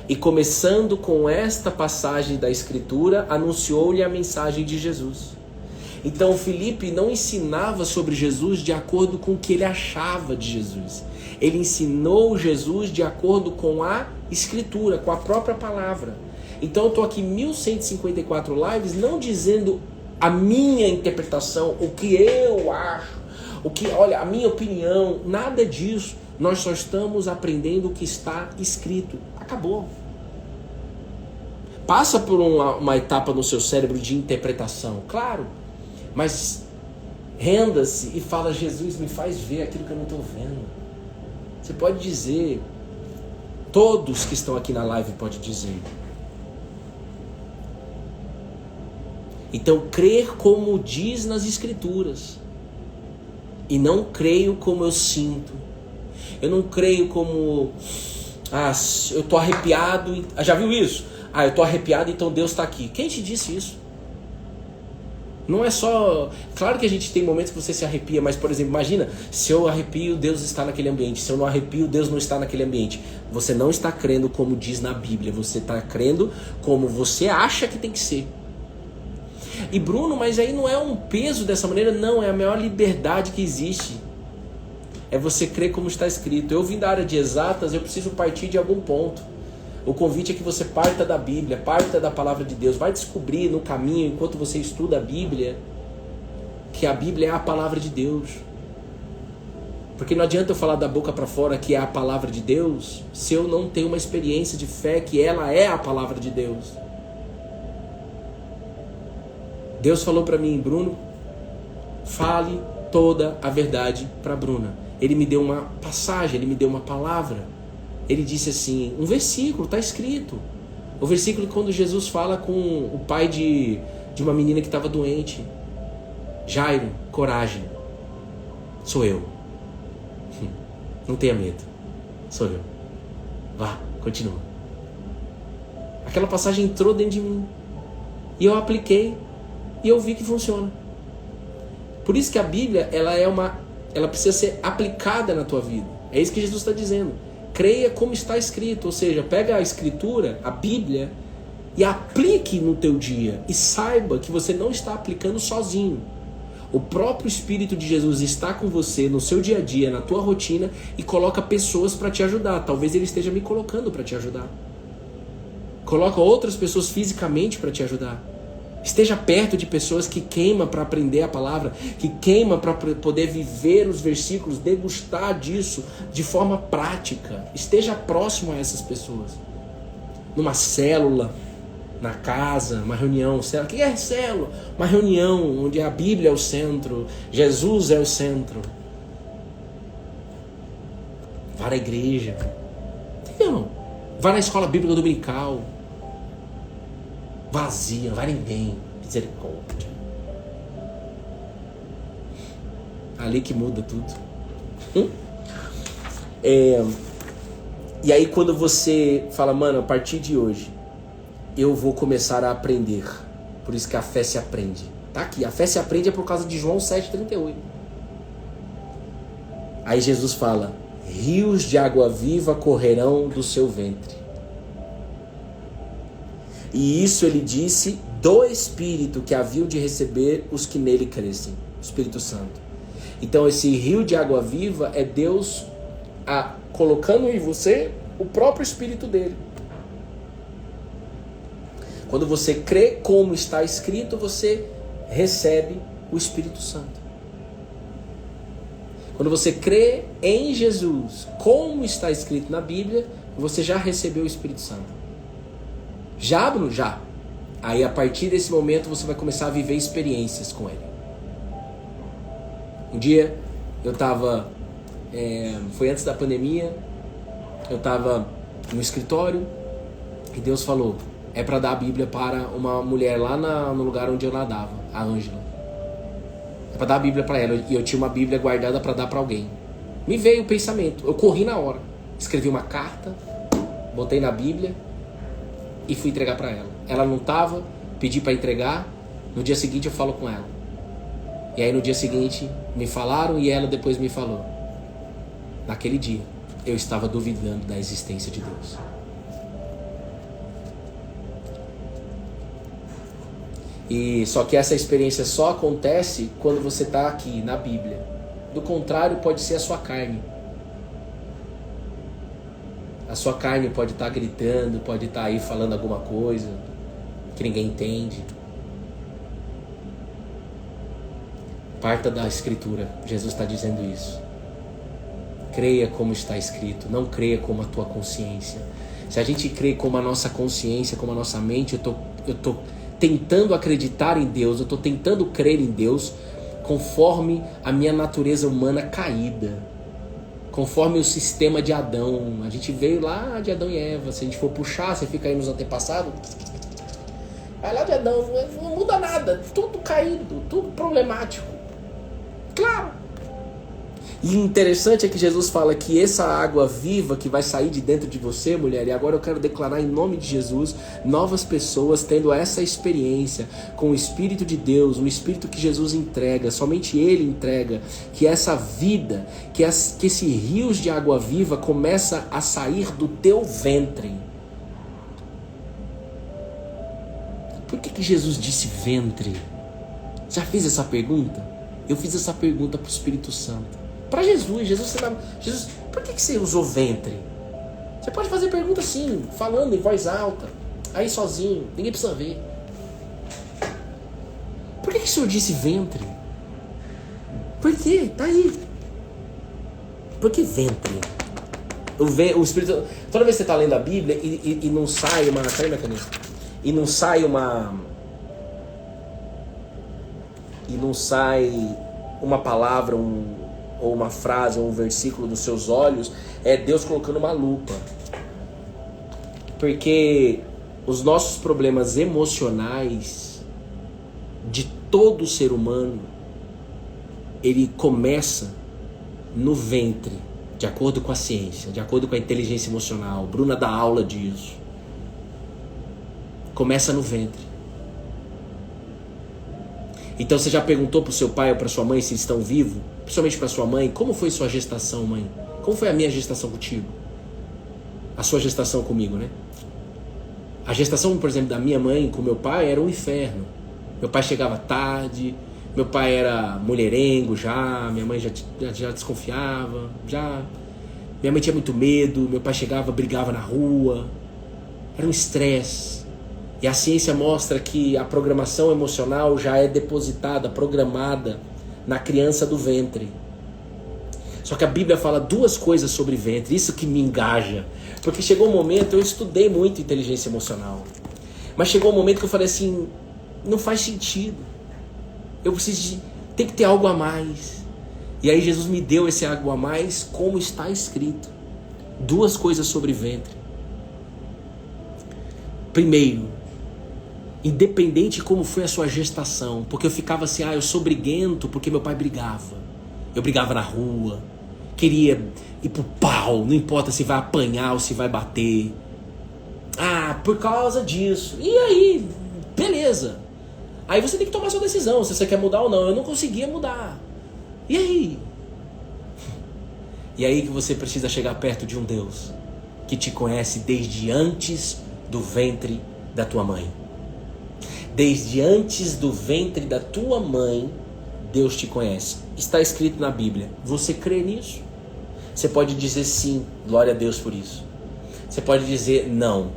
E começando com esta passagem da Escritura, anunciou-lhe a mensagem de Jesus. Então Filipe não ensinava sobre Jesus de acordo com o que ele achava de Jesus. Ele ensinou Jesus de acordo com a Escritura, com a própria palavra. Então eu estou aqui 1154 lives não dizendo a minha interpretação, o que eu acho, olha, a minha opinião, nada disso. Nós só estamos aprendendo o que está escrito. Acabou. Passa por uma etapa no seu cérebro de interpretação, claro, mas renda-se e fala: Jesus, me faz ver aquilo que eu não estou vendo. Você pode dizer, todos que estão aqui na live podem dizer. Então, crer como diz nas Escrituras, e não creio como eu sinto. Eu não creio como, eu estou arrepiado. Já viu isso? Eu estou arrepiado, então Deus está aqui. Quem te disse isso? Não é só... Claro que a gente tem momentos que você se arrepia, mas, por exemplo, imagina, se eu arrepio, Deus está naquele ambiente. Se eu não arrepio, Deus não está naquele ambiente. Você não está crendo como diz na Bíblia. Você está crendo como você acha que tem que ser. E Bruno, mas aí não é um peso dessa maneira? Não, é a maior liberdade que existe. É você crer como está escrito. Eu vim da área de exatas, eu preciso partir de algum ponto. O convite é que você parta da Bíblia, parta da palavra de Deus. Vai descobrir no caminho, enquanto você estuda a Bíblia, que a Bíblia é a palavra de Deus. Porque não adianta eu falar da boca para fora que é a palavra de Deus, se eu não tenho uma experiência de fé que ela é a palavra de Deus. Deus falou para mim: Bruno, fale toda a verdade para Bruna. Ele me deu uma passagem, ele me deu uma palavra. Ele disse assim, um versículo, está escrito. O versículo quando Jesus fala com o pai de uma menina que estava doente. Jairo, coragem, sou eu. Não tenha medo, sou eu. Vá, continua. Aquela passagem entrou dentro de mim. E eu apliquei. E eu vi que funciona. Por isso que a Bíblia, ela precisa ser aplicada na tua vida. É isso que Jesus está dizendo. Creia como está escrito, ou seja, pega a escritura, a Bíblia, e aplique no teu dia. E saiba que você não está aplicando sozinho. O próprio Espírito de Jesus está com você no seu dia a dia, na tua rotina, e coloca pessoas para te ajudar. Talvez Ele esteja me colocando para te ajudar. Coloca outras pessoas fisicamente para te ajudar. Esteja perto de pessoas que queimam para aprender a palavra, que queimam para poder viver os versículos, degustar disso de forma prática. Esteja próximo a essas pessoas. Numa célula, na casa, uma reunião. O que é célula? Uma reunião onde a Bíblia é o centro, Jesus é o centro. Vá na igreja. Entendeu? Vá na escola bíblica dominical. Vazia, não vai ninguém. Misericórdia. Ali que muda tudo. E aí quando você fala, mano, a partir de hoje eu vou começar a aprender. Por isso que a fé se aprende. Tá aqui, a fé se aprende é por causa de João 7,38. Aí Jesus fala: rios de água viva correrão do seu ventre. E isso ele disse do Espírito que haviam de receber os que nele crescem, o Espírito Santo. Então esse rio de água viva é Deus colocando em você o próprio Espírito dele. Quando você crê como está escrito, você recebe o Espírito Santo. Quando você crê em Jesus, como está escrito na Bíblia, você já recebeu o Espírito Santo. Já, Bruno? Já. Aí a partir desse momento você vai começar a viver experiências com ele. Um dia eu estava, foi antes da pandemia, eu estava no escritório e Deus falou: é para dar a Bíblia para uma mulher lá no lugar onde eu nadava, a Ângela. É para dar a Bíblia para ela, e eu tinha uma Bíblia guardada para dar para alguém. Me veio o pensamento, eu corri na hora, escrevi uma carta, botei na Bíblia e fui entregar para ela. Ela não estava, pedi para entregar. No dia seguinte eu falo com ela. E aí no dia seguinte me falaram e ela depois me falou. Naquele dia eu estava duvidando da existência de Deus. E só que essa experiência só acontece quando você está aqui na Bíblia. Do contrário, pode ser a sua carne. A sua carne pode estar gritando, pode estar aí falando alguma coisa que ninguém entende. Parta da Escritura. Jesus está dizendo isso. Creia como está escrito, não creia como a tua consciência. Se a gente crê como a nossa consciência, como a nossa mente, eu tô tentando acreditar em Deus, eu estou tentando crer em Deus conforme a minha natureza humana caída, conforme o sistema de Adão. A gente veio lá de Adão e Eva. Se a gente for puxar, você fica aí nos antepassados, vai lá de Adão, não muda nada, tudo caído, tudo problemático. Claro. E interessante é que Jesus fala que essa água viva que vai sair de dentro de você, mulher, e agora eu quero declarar em nome de Jesus, novas pessoas tendo essa experiência com o Espírito de Deus, um Espírito que Jesus entrega, somente Ele entrega, que essa vida, que esse rios de água viva começa a sair do teu ventre. Por que Jesus disse ventre? Já fez essa pergunta? Eu fiz essa pergunta para o Espírito Santo. Para Jesus, Jesus, por que você usou ventre? Você pode fazer pergunta assim, falando em voz alta, aí sozinho, ninguém precisa ver. Por que o Senhor disse ventre? Por quê? Tá aí. Por que ventre? O Espírito, toda vez que você está lendo a Bíblia e não sai uma... Cadê minha caneta? E não sai uma palavra, ou uma frase, ou um versículo dos seus olhos, é Deus colocando uma lupa. Porque os nossos problemas emocionais de todo ser humano, ele começa no ventre, de acordo com a ciência, de acordo com a inteligência emocional. Bruna dá aula disso. Começa no ventre. Então você já perguntou para o seu pai ou para sua mãe se estão vivos? Principalmente para sua mãe, como foi sua gestação, mãe? Como foi a minha gestação contigo? A sua gestação comigo, né? A gestação, por exemplo, da minha mãe com meu pai era um inferno. Meu pai chegava tarde, meu pai era mulherengo já, minha mãe já desconfiava, minha mãe tinha muito medo, meu pai chegava, brigava na rua. Era um estresse. E a ciência mostra que a programação emocional já é depositada, programada na criança do ventre. Só que a Bíblia fala duas coisas sobre ventre, isso que me engaja. Porque chegou um momento, eu estudei muito inteligência emocional, mas chegou um momento que eu falei assim, não faz sentido. Tem que ter algo a mais. E aí Jesus me deu esse algo a mais, como está escrito. Duas coisas sobre ventre. Primeiro, independente de como foi a sua gestação, porque eu ficava assim, eu sou briguento porque meu pai brigava. Eu brigava na rua, queria ir pro pau, não importa se vai apanhar ou se vai bater. Por causa disso. E aí, beleza. Aí você tem que tomar sua decisão, se você quer mudar ou não. Eu não conseguia mudar. E aí? E aí que você precisa chegar perto de um Deus que te conhece desde antes do ventre da tua mãe. Desde antes do ventre da tua mãe, Deus te conhece. Está escrito na Bíblia. Você crê nisso? Você pode dizer sim, glória a Deus por isso. Você pode dizer não.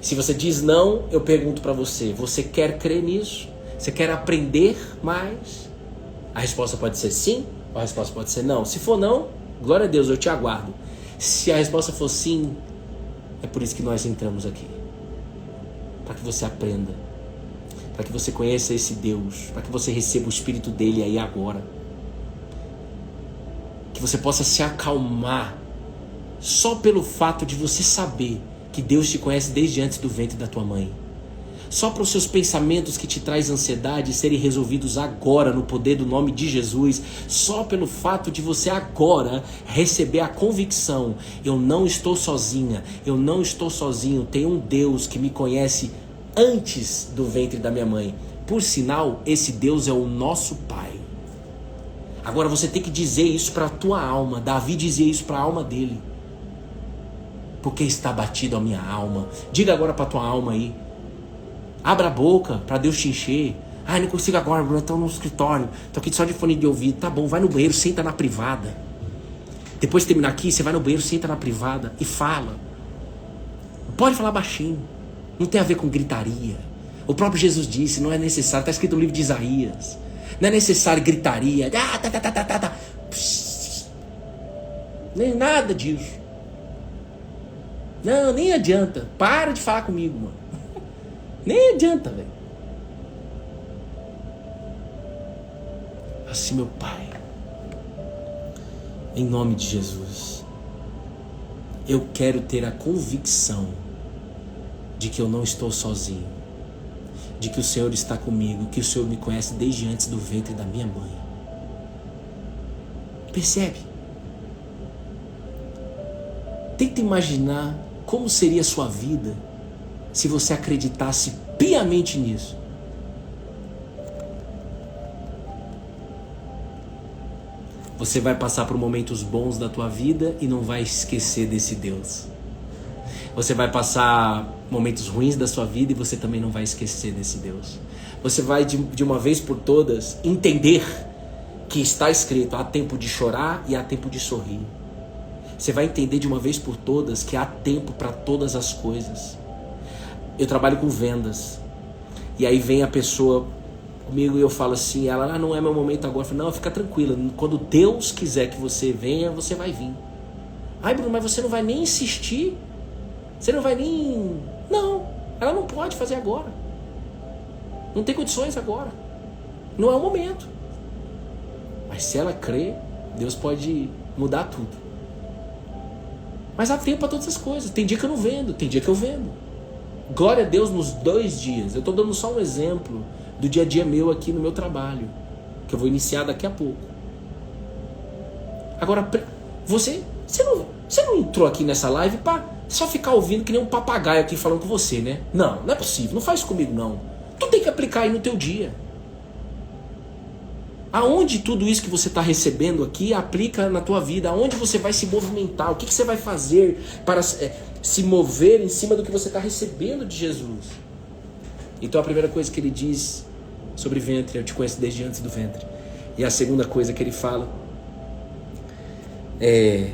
Se você diz não, eu pergunto para você, você quer crer nisso? Você quer aprender mais? A resposta pode ser sim, ou a resposta pode ser não. Se for não, glória a Deus, eu te aguardo. Se a resposta for sim, é por isso que nós entramos aqui. Para que você aprenda. Para que você conheça esse Deus. Para que você receba o Espírito dele aí agora. Que você possa se acalmar só pelo fato de você saber que Deus te conhece desde antes do ventre da tua mãe. Só para os seus pensamentos que te traz ansiedade serem resolvidos agora no poder do nome de Jesus. Só pelo fato de você agora receber a convicção: eu não estou sozinha, eu não estou sozinho. Tem um Deus que me conhece antes do ventre da minha mãe. Por sinal, esse Deus é o nosso Pai. Agora você tem que dizer isso para a tua alma. Davi dizia isso para a alma dele. Porque está batido a minha alma. Diga agora para a tua alma aí. Abra a boca para Deus te encher. Não consigo agora, Bruno, estou no escritório. Estou aqui só de fone de ouvido. Tá bom, vai no banheiro, senta na privada. Depois de terminar aqui, você vai no banheiro, senta na privada e fala. Pode falar baixinho. Não tem a ver com gritaria. O próprio Jesus disse, não é necessário. Está escrito no livro de Isaías. Não é necessário gritaria. Nem nada disso. Não, nem adianta. Para de falar comigo, mano. Nem adianta, velho. Assim, meu Pai, em nome de Jesus, eu quero ter a convicção de que eu não estou sozinho, de que o Senhor está comigo, que o Senhor me conhece desde antes do ventre da minha mãe. Percebe? Tenta imaginar como seria a sua vida se você acreditasse piamente nisso. Você vai passar por momentos bons da tua vida e não vai esquecer desse Deus. Você vai passar momentos ruins da sua vida e você também não vai esquecer desse Deus. Você vai de uma vez por todas entender que está escrito: há tempo de chorar e há tempo de sorrir. Você vai entender de uma vez por todas que há tempo para todas as coisas. Eu trabalho com vendas. E aí vem a pessoa comigo e eu falo assim, ela, não é meu momento agora. Eu falo, não, fica tranquila, quando Deus quiser que você venha, você vai vir. Ai, Bruno, mas você não vai nem insistir? Você não vai nem... Não, ela não pode fazer agora. Não tem condições agora. Não é o momento. Mas se ela crer, Deus pode mudar tudo. Mas há tempo para todas as coisas. Tem dia que eu não vendo, tem dia que eu vendo. Glória a Deus nos 2 dias. Eu estou dando só um exemplo do dia a dia meu aqui no meu trabalho, que eu vou iniciar daqui a pouco. Agora, você não entrou aqui nessa live para só ficar ouvindo que nem um papagaio aqui falando com você, né? Não é possível. Não faz isso comigo, não. Tu tem que aplicar aí no teu dia. Aonde tudo isso que você está recebendo aqui aplica na tua vida? Aonde você vai se movimentar? O que você vai fazer para se mover em cima do que você está recebendo de Jesus? Então a primeira coisa que ele diz sobre ventre, eu te conheço desde antes do ventre. E a segunda coisa que ele fala é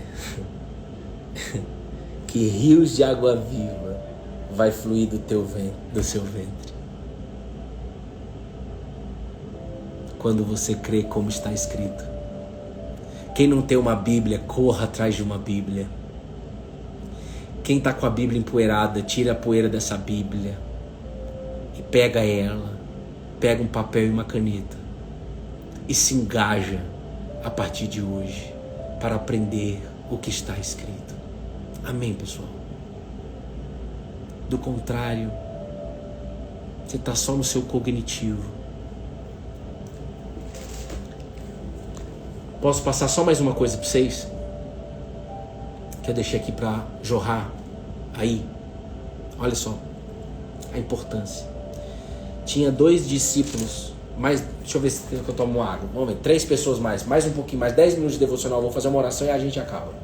que rios de água viva vai fluir do seu ventre. Quando você crê como está escrito. Quem não tem uma Bíblia, corra atrás de uma Bíblia. Quem está com a Bíblia empoeirada, tira a poeira dessa Bíblia e pega ela, pega um papel e uma caneta e se engaja a partir de hoje para aprender o que está escrito. Amém, pessoal? Do contrário, você está só no seu cognitivo. Posso passar só mais uma coisa para vocês? Que eu deixei aqui para jorrar aí. Olha só a importância. Tinha 2 discípulos, mais, deixa eu ver se eu tomo água. Vamos ver, 3 pessoas mais um pouquinho mais, 10 minutos de devocional. Vou fazer uma oração e a gente acaba.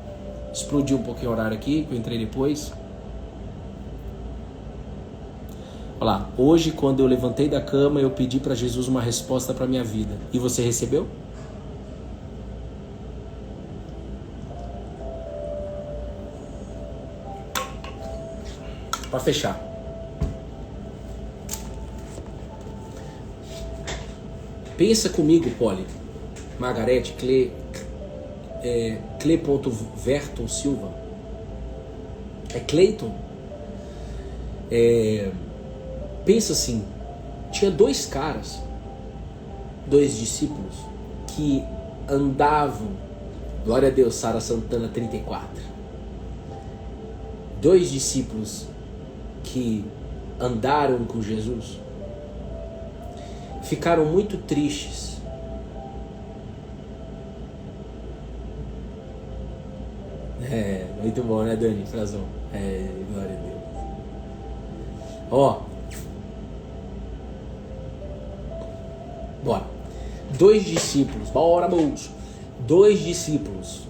Explodiu um pouquinho o horário aqui, que eu entrei depois. Olha lá, hoje quando eu levantei da cama, eu pedi para Jesus uma resposta para minha vida. E você recebeu? Para fechar. Pensa comigo, Poli. Margarete, Cle.Verton Silva. É Cleiton? Pensa assim. Tinha 2 caras, 2 discípulos, que andavam. Glória a Deus, Sara Santana 34. 2 discípulos que andaram com Jesus ficaram muito tristes. Muito bom, né, Dani? Frazão. Glória a Deus. Ó. Bora. 2 discípulos. Bora, moço. 2 discípulos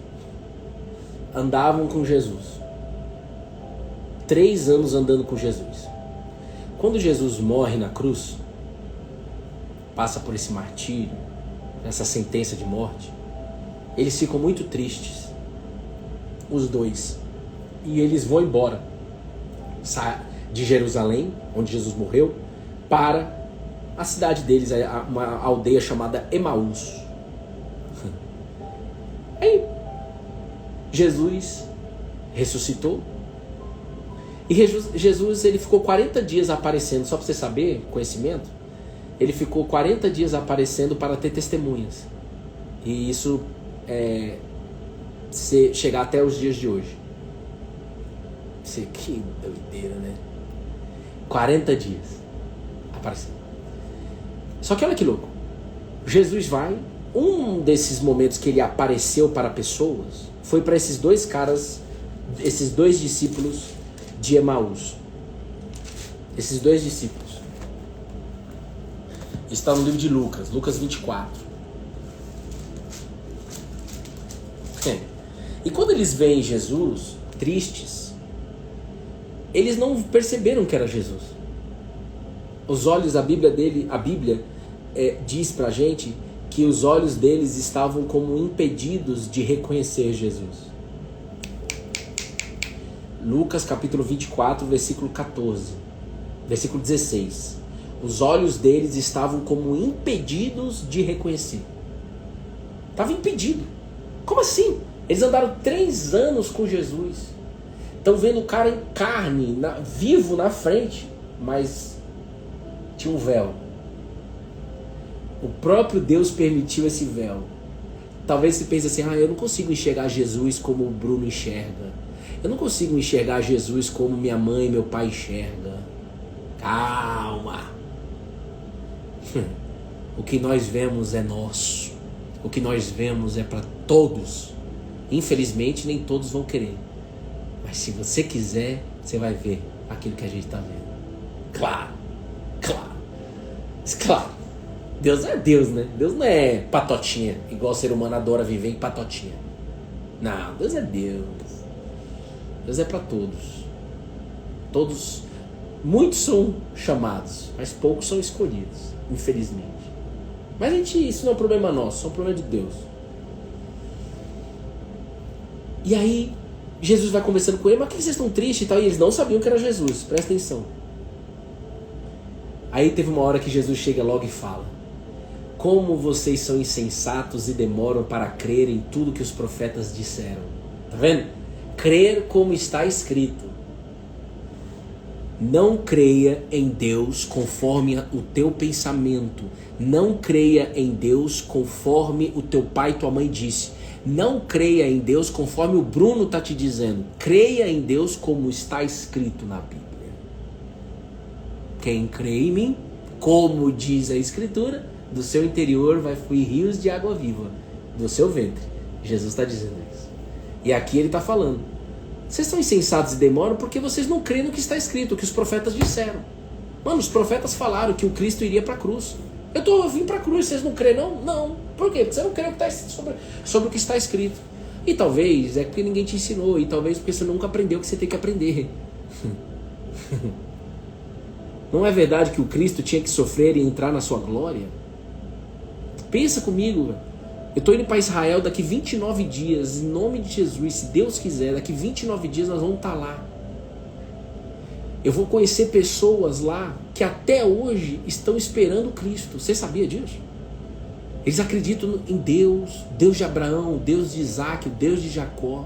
andavam com Jesus. 3 anos andando com Jesus. Quando Jesus morre na cruz, passa por esse martírio, essa sentença de morte, eles ficam muito tristes. os dois. E eles vão embora de Jerusalém, onde Jesus morreu, para a cidade deles, uma aldeia chamada Emaús. Aí, Jesus ressuscitou. E Jesus ele ficou 40 dias aparecendo, só para você saber, conhecimento, ele ficou 40 dias aparecendo para ter testemunhas. E isso chegar até os dias de hoje. Que doideira, né? 40 dias aparecendo. Só que olha que louco. Jesus vai, um desses momentos que ele apareceu para pessoas, foi para esses dois caras, esses dois discípulos de Emaús. Esses dois discípulos. Está no livro de Lucas, Lucas 24. E quando eles veem Jesus, tristes, eles não perceberam que era Jesus. Os olhos, a Bíblia diz pra gente que os olhos deles estavam como impedidos de reconhecer Jesus. Lucas capítulo 24, versículo 14, versículo 16. Os olhos deles estavam como impedidos de reconhecer. Estava impedido. Como assim? Eles andaram 3 anos com Jesus. Estão vendo o cara em carne, vivo na frente, mas tinha um véu. O próprio Deus permitiu esse véu. Talvez você pense assim, eu não consigo enxergar Jesus como o Bruno enxerga. Eu não consigo enxergar Jesus como minha mãe e meu pai enxerga. Calma. O que nós vemos é nosso. O que nós vemos é para todos. Infelizmente, nem todos vão querer. Mas se você quiser, você vai ver aquilo que a gente está vendo. Claro. Deus é Deus, né? Deus não é patotinha, igual o ser humano adora viver em patotinha. Não, Deus é Deus. Deus é para todos. Todos, muitos são chamados, mas poucos são escolhidos, infelizmente. Mas isso não é um problema nosso, é um problema de Deus. E aí, Jesus vai conversando com ele, mas por que vocês estão tristes e tal? E eles não sabiam que era Jesus, presta atenção. Aí teve uma hora que Jesus chega logo e fala: como vocês são insensatos e demoram para crer em tudo que os profetas disseram. Tá vendo? Crer como está escrito. Não creia em Deus conforme o teu pensamento. Não creia em Deus conforme o teu pai e tua mãe disse. Não creia em Deus conforme o Bruno está te dizendo. Creia em Deus como está escrito na Bíblia. Quem crê em mim, como diz a Escritura, do seu interior vai fluir rios de água viva, do seu ventre. Jesus está dizendo isso. E aqui ele está falando: vocês são insensatos e demoram porque vocês não creem no que está escrito, o que os profetas disseram. Mano, os profetas falaram que o Cristo iria para a cruz. Eu vim para a cruz, vocês não creem não? Não. Por quê? Porque você não crê sobre o que está escrito. E talvez é porque ninguém te ensinou, e talvez porque você nunca aprendeu o que você tem que aprender. Não é verdade que o Cristo tinha que sofrer e entrar na sua glória? Pensa comigo, eu estou indo para Israel daqui 29 dias, em nome de Jesus, se Deus quiser, daqui 29 dias nós vamos estar lá. Eu vou conhecer pessoas lá que até hoje estão esperando Cristo. Você sabia disso? Eles acreditam em Deus, Deus de Abraão, Deus de Isaac, Deus de Jacó.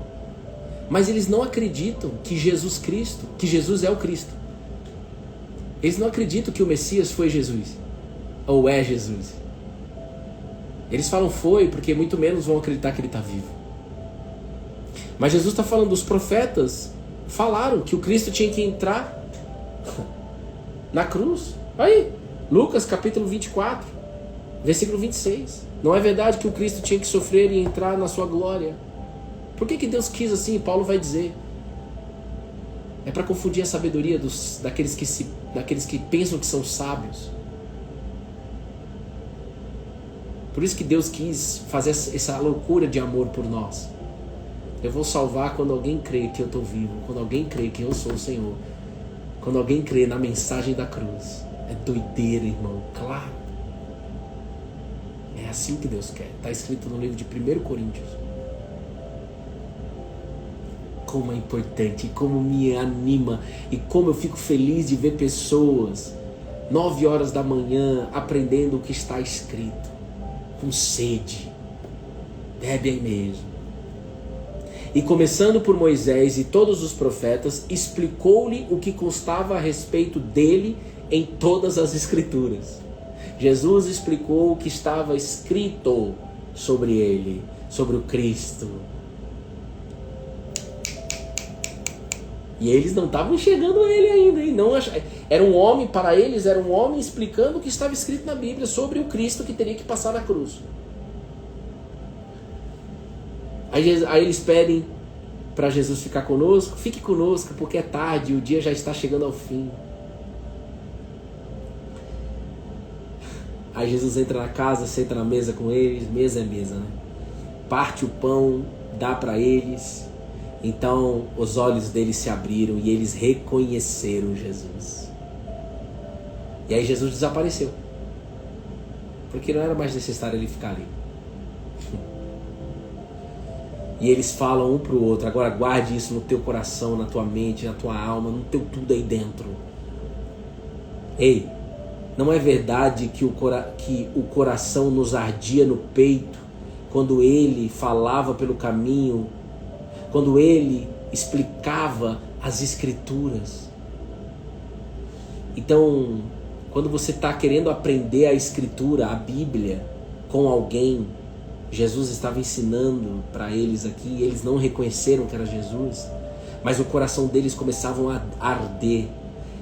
Mas eles não acreditam que Jesus é o Cristo. Eles não acreditam que o Messias foi Jesus, ou é Jesus. Eles falam foi, porque muito menos vão acreditar que ele está vivo. Mas Jesus está falando, os profetas falaram que o Cristo tinha que entrar na cruz. Aí, Lucas capítulo 24, versículo 26. Não é verdade que o Cristo tinha que sofrer e entrar na sua glória? Por que Deus quis assim? Paulo vai dizer. É para confundir a sabedoria daqueles que pensam que são sábios. Por isso que Deus quis fazer essa loucura de amor por nós. Eu vou salvar quando alguém crê que eu estou vivo, quando alguém crê que eu sou o Senhor, quando alguém crê na mensagem da cruz. É doideira, irmão, claro. É assim que Deus quer. Está escrito no livro de 1 Coríntios. como é importante, como me anima e como eu fico feliz de ver pessoas 9 horas da manhã aprendendo o que está escrito, com sede. Bebe aí mesmo. E começando por Moisés e todos os profetas, explicou-lhe o que constava a respeito dele em todas as escrituras. Jesus explicou o que estava escrito sobre ele, sobre o Cristo. E eles não estavam enxergando ele ainda, hein? Não era um homem, para eles, era um homem explicando o que estava escrito na Bíblia sobre o Cristo que teria que passar na cruz. Aí eles pedem para Jesus ficar conosco. Fique conosco porque é tarde, o dia já está chegando ao fim. Aí Jesus entra na casa, senta na mesa com eles. Mesa é mesa, né? Parte o pão, dá para eles. Então os olhos deles se abriram e eles reconheceram Jesus. E aí Jesus desapareceu, porque não era mais necessário ele ficar ali. E eles falam um para o outro: agora guarde isso no teu coração, na tua mente, na tua alma, no teu tudo aí dentro. Ei, não é verdade que o coração nos ardia no peito quando ele falava pelo caminho, quando ele explicava as escrituras? Então, quando você está querendo aprender a escritura, a Bíblia, com alguém, Jesus estava ensinando para eles aqui, e eles não reconheceram que era Jesus, mas o coração deles começava a arder.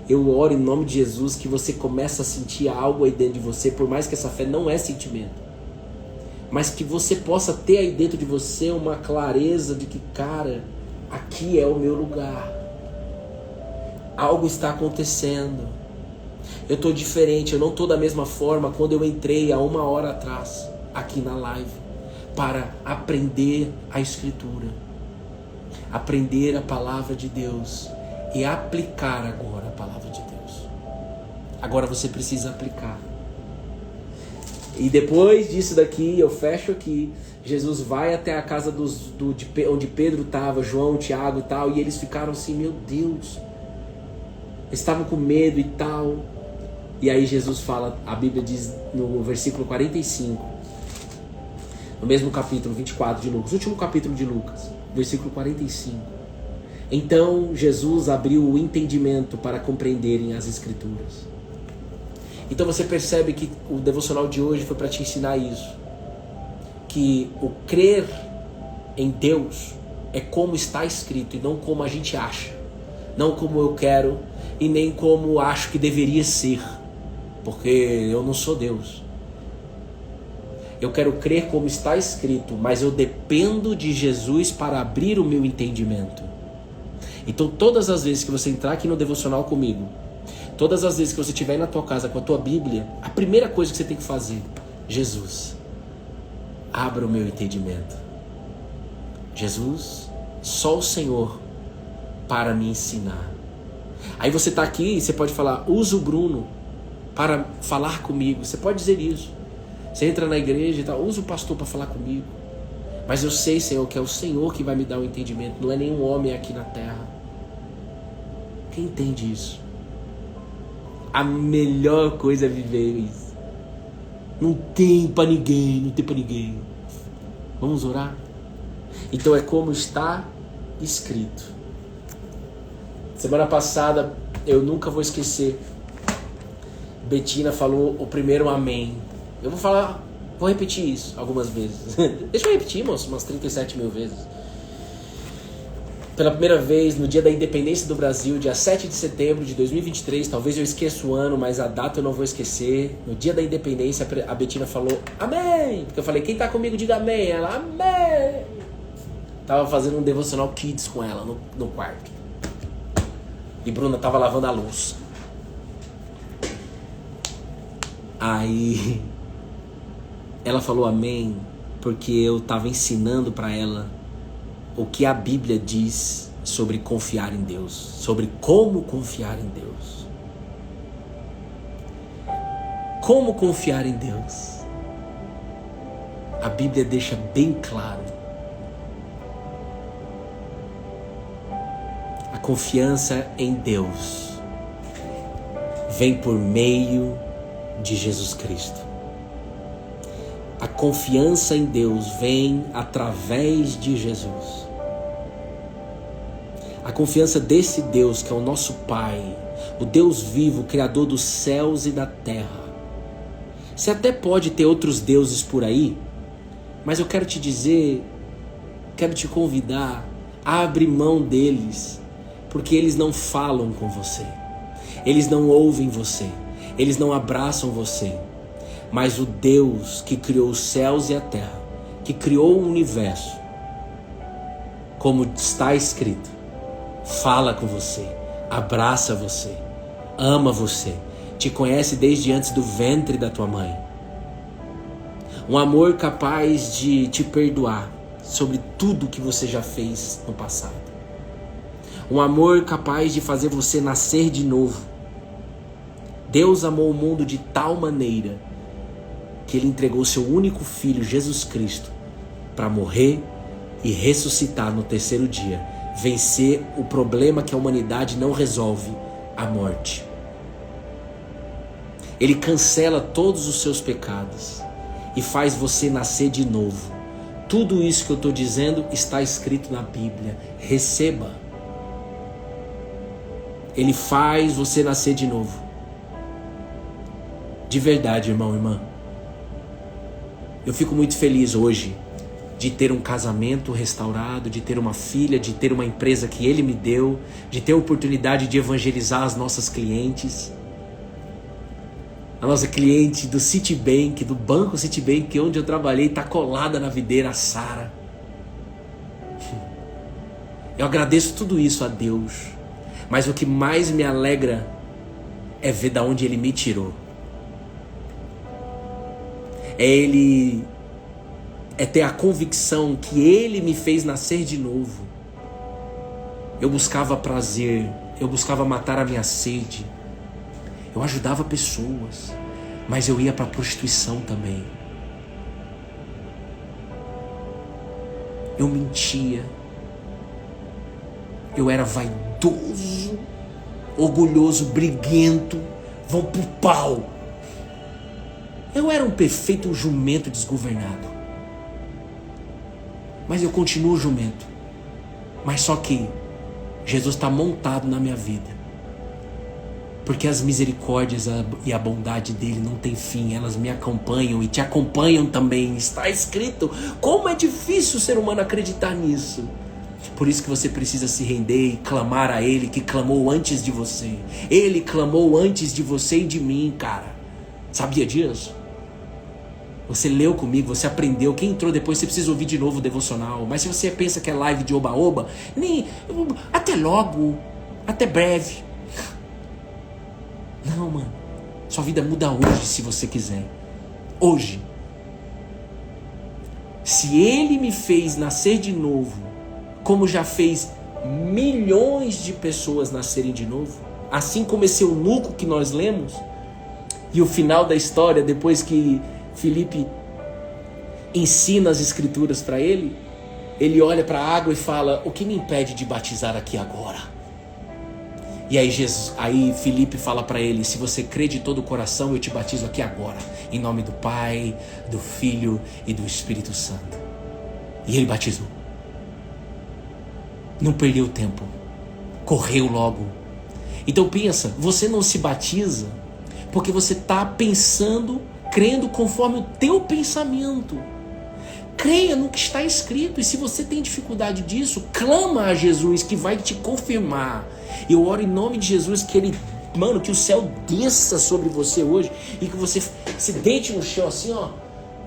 Eu oro em nome de Jesus que você comece a sentir algo aí dentro de você, por mais que essa fé não é sentimento, mas que você possa ter aí dentro de você uma clareza de que, cara, aqui é o meu lugar. Algo está acontecendo. Eu estou diferente, eu não estou da mesma forma quando eu entrei há 1 hora atrás, aqui na live, para aprender a Escritura, aprender a palavra de Deus e aplicar agora a palavra de Deus. Agora você precisa aplicar. E depois disso daqui, eu fecho aqui, Jesus vai até a casa onde Pedro estava, João, Tiago e tal, e eles ficaram assim: meu Deus, eles estavam com medo e tal. E aí Jesus fala, a Bíblia diz no versículo 45, no mesmo capítulo 24 de Lucas, último capítulo de Lucas, versículo 45. Então Jesus abriu o entendimento para compreenderem as Escrituras. Então você percebe que o devocional de hoje foi para te ensinar isso. Que o crer em Deus é como está escrito e não como a gente acha. Não como eu quero e nem como acho que deveria ser. Porque eu não sou Deus. Eu quero crer como está escrito, mas eu dependo de Jesus para abrir o meu entendimento. Então todas as vezes que você entrar aqui no devocional comigo, todas as vezes que você estiver na tua casa com a tua Bíblia, a primeira coisa que você tem que fazer: Jesus, abra o meu entendimento. Jesus, só o Senhor para me ensinar. Aí você está aqui e você pode falar: usa o Bruno para falar comigo. Você pode dizer isso. Você entra na igreja e tal, usa o pastor para falar comigo. Mas eu sei, Senhor, que é o Senhor que vai me dar o entendimento, não é nenhum homem aqui na terra. Quem entende isso? A melhor coisa é viver isso. Não tem para ninguém, não tem para ninguém. Vamos orar? Então é como está escrito. Semana passada, eu nunca vou esquecer, Betina falou o primeiro amém. Eu vou repetir isso algumas vezes. Deixa eu repetir, moço, umas 37 mil vezes. Pela primeira vez, no dia da independência do Brasil, dia 7 de setembro de 2023, talvez eu esqueça o ano, mas a data eu não vou esquecer. No dia da independência, a Betina falou amém. Porque eu falei: quem tá comigo, diga amém. Ela, amém. Tava fazendo um devocional kids com ela no quarto. E Bruna tava lavando a louça. Aí ela falou amém, porque eu tava ensinando para ela o que a Bíblia diz sobre confiar em Deus, sobre como confiar em Deus. Como confiar em Deus? A Bíblia deixa bem claro. A confiança em Deus vem por meio de Jesus Cristo. A confiança em Deus vem através de Jesus. A confiança desse Deus que é o nosso Pai, o Deus vivo, o Criador dos céus e da terra. Você até pode ter outros deuses por aí, mas eu quero te dizer, quero te convidar a abrir mão deles, porque eles não falam com você, eles não ouvem você, eles não abraçam você. Mas o Deus que criou os céus e a terra, que criou o universo, como está escrito, fala com você, abraça você, ama você, te conhece desde antes do ventre da tua mãe. Um amor capaz de te perdoar sobre tudo que você já fez no passado. Um amor capaz de fazer você nascer de novo. Deus amou o mundo de tal maneira que Ele entregou seu único Filho, Jesus Cristo, para morrer e ressuscitar no terceiro dia, vencer o problema que a humanidade não resolve, a morte. Ele cancela todos os seus pecados e faz você nascer de novo. Tudo isso que eu estou dizendo está escrito na Bíblia. Receba. Ele faz você nascer de novo. De verdade, irmão, irmã. Eu fico muito feliz hoje de ter um casamento restaurado, de ter uma filha, de ter uma empresa que Ele me deu, de ter a oportunidade de evangelizar as nossas clientes. A nossa cliente do Citibank, do Banco Citibank, onde eu trabalhei, está colada na videira, a Sara. Eu agradeço tudo isso a Deus, mas o que mais me alegra é ver de onde Ele me tirou. É ter a convicção que Ele me fez nascer de novo. Eu buscava prazer, eu buscava matar a minha sede, eu ajudava pessoas, mas eu ia para a prostituição também. Eu mentia, eu era vaidoso, orgulhoso, briguento, vão pro pau. Eu era um perfeito jumento desgovernado. Mas eu continuo jumento. Mas só que Jesus está montado na minha vida. Porque as misericórdias e a bondade dele não tem fim. Elas me acompanham e te acompanham também. Está escrito. Como é difícil o ser humano acreditar nisso. Por isso que você precisa se render e clamar a Ele que clamou antes de você. Ele clamou antes de você e de mim, cara. Sabia disso? Você leu comigo, você aprendeu. Quem entrou depois, você precisa ouvir de novo o devocional. Mas se você pensa que é live de oba-oba, até logo, até breve. Não, mano. Sua vida muda hoje, se você quiser. Hoje. Se Ele me fez nascer de novo, como já fez milhões de pessoas nascerem de novo, assim como esse eunuco que nós lemos, e o final da história, depois que Filipe ensina as escrituras para ele, ele olha para a água e fala: o que me impede de batizar aqui agora? E aí Filipe fala para ele: se você crê de todo o coração, eu te batizo aqui agora, em nome do Pai, do Filho e do Espírito Santo. E ele batizou. Não perdeu tempo, correu logo. Então pensa, você não se batiza porque você está pensando, crendo conforme o teu pensamento. Creia no que está escrito. E se você tem dificuldade disso, clama a Jesus que vai te confirmar. Eu oro em nome de Jesus que Ele, mano, que o céu desça sobre você hoje e que você se deite no chão assim, ó,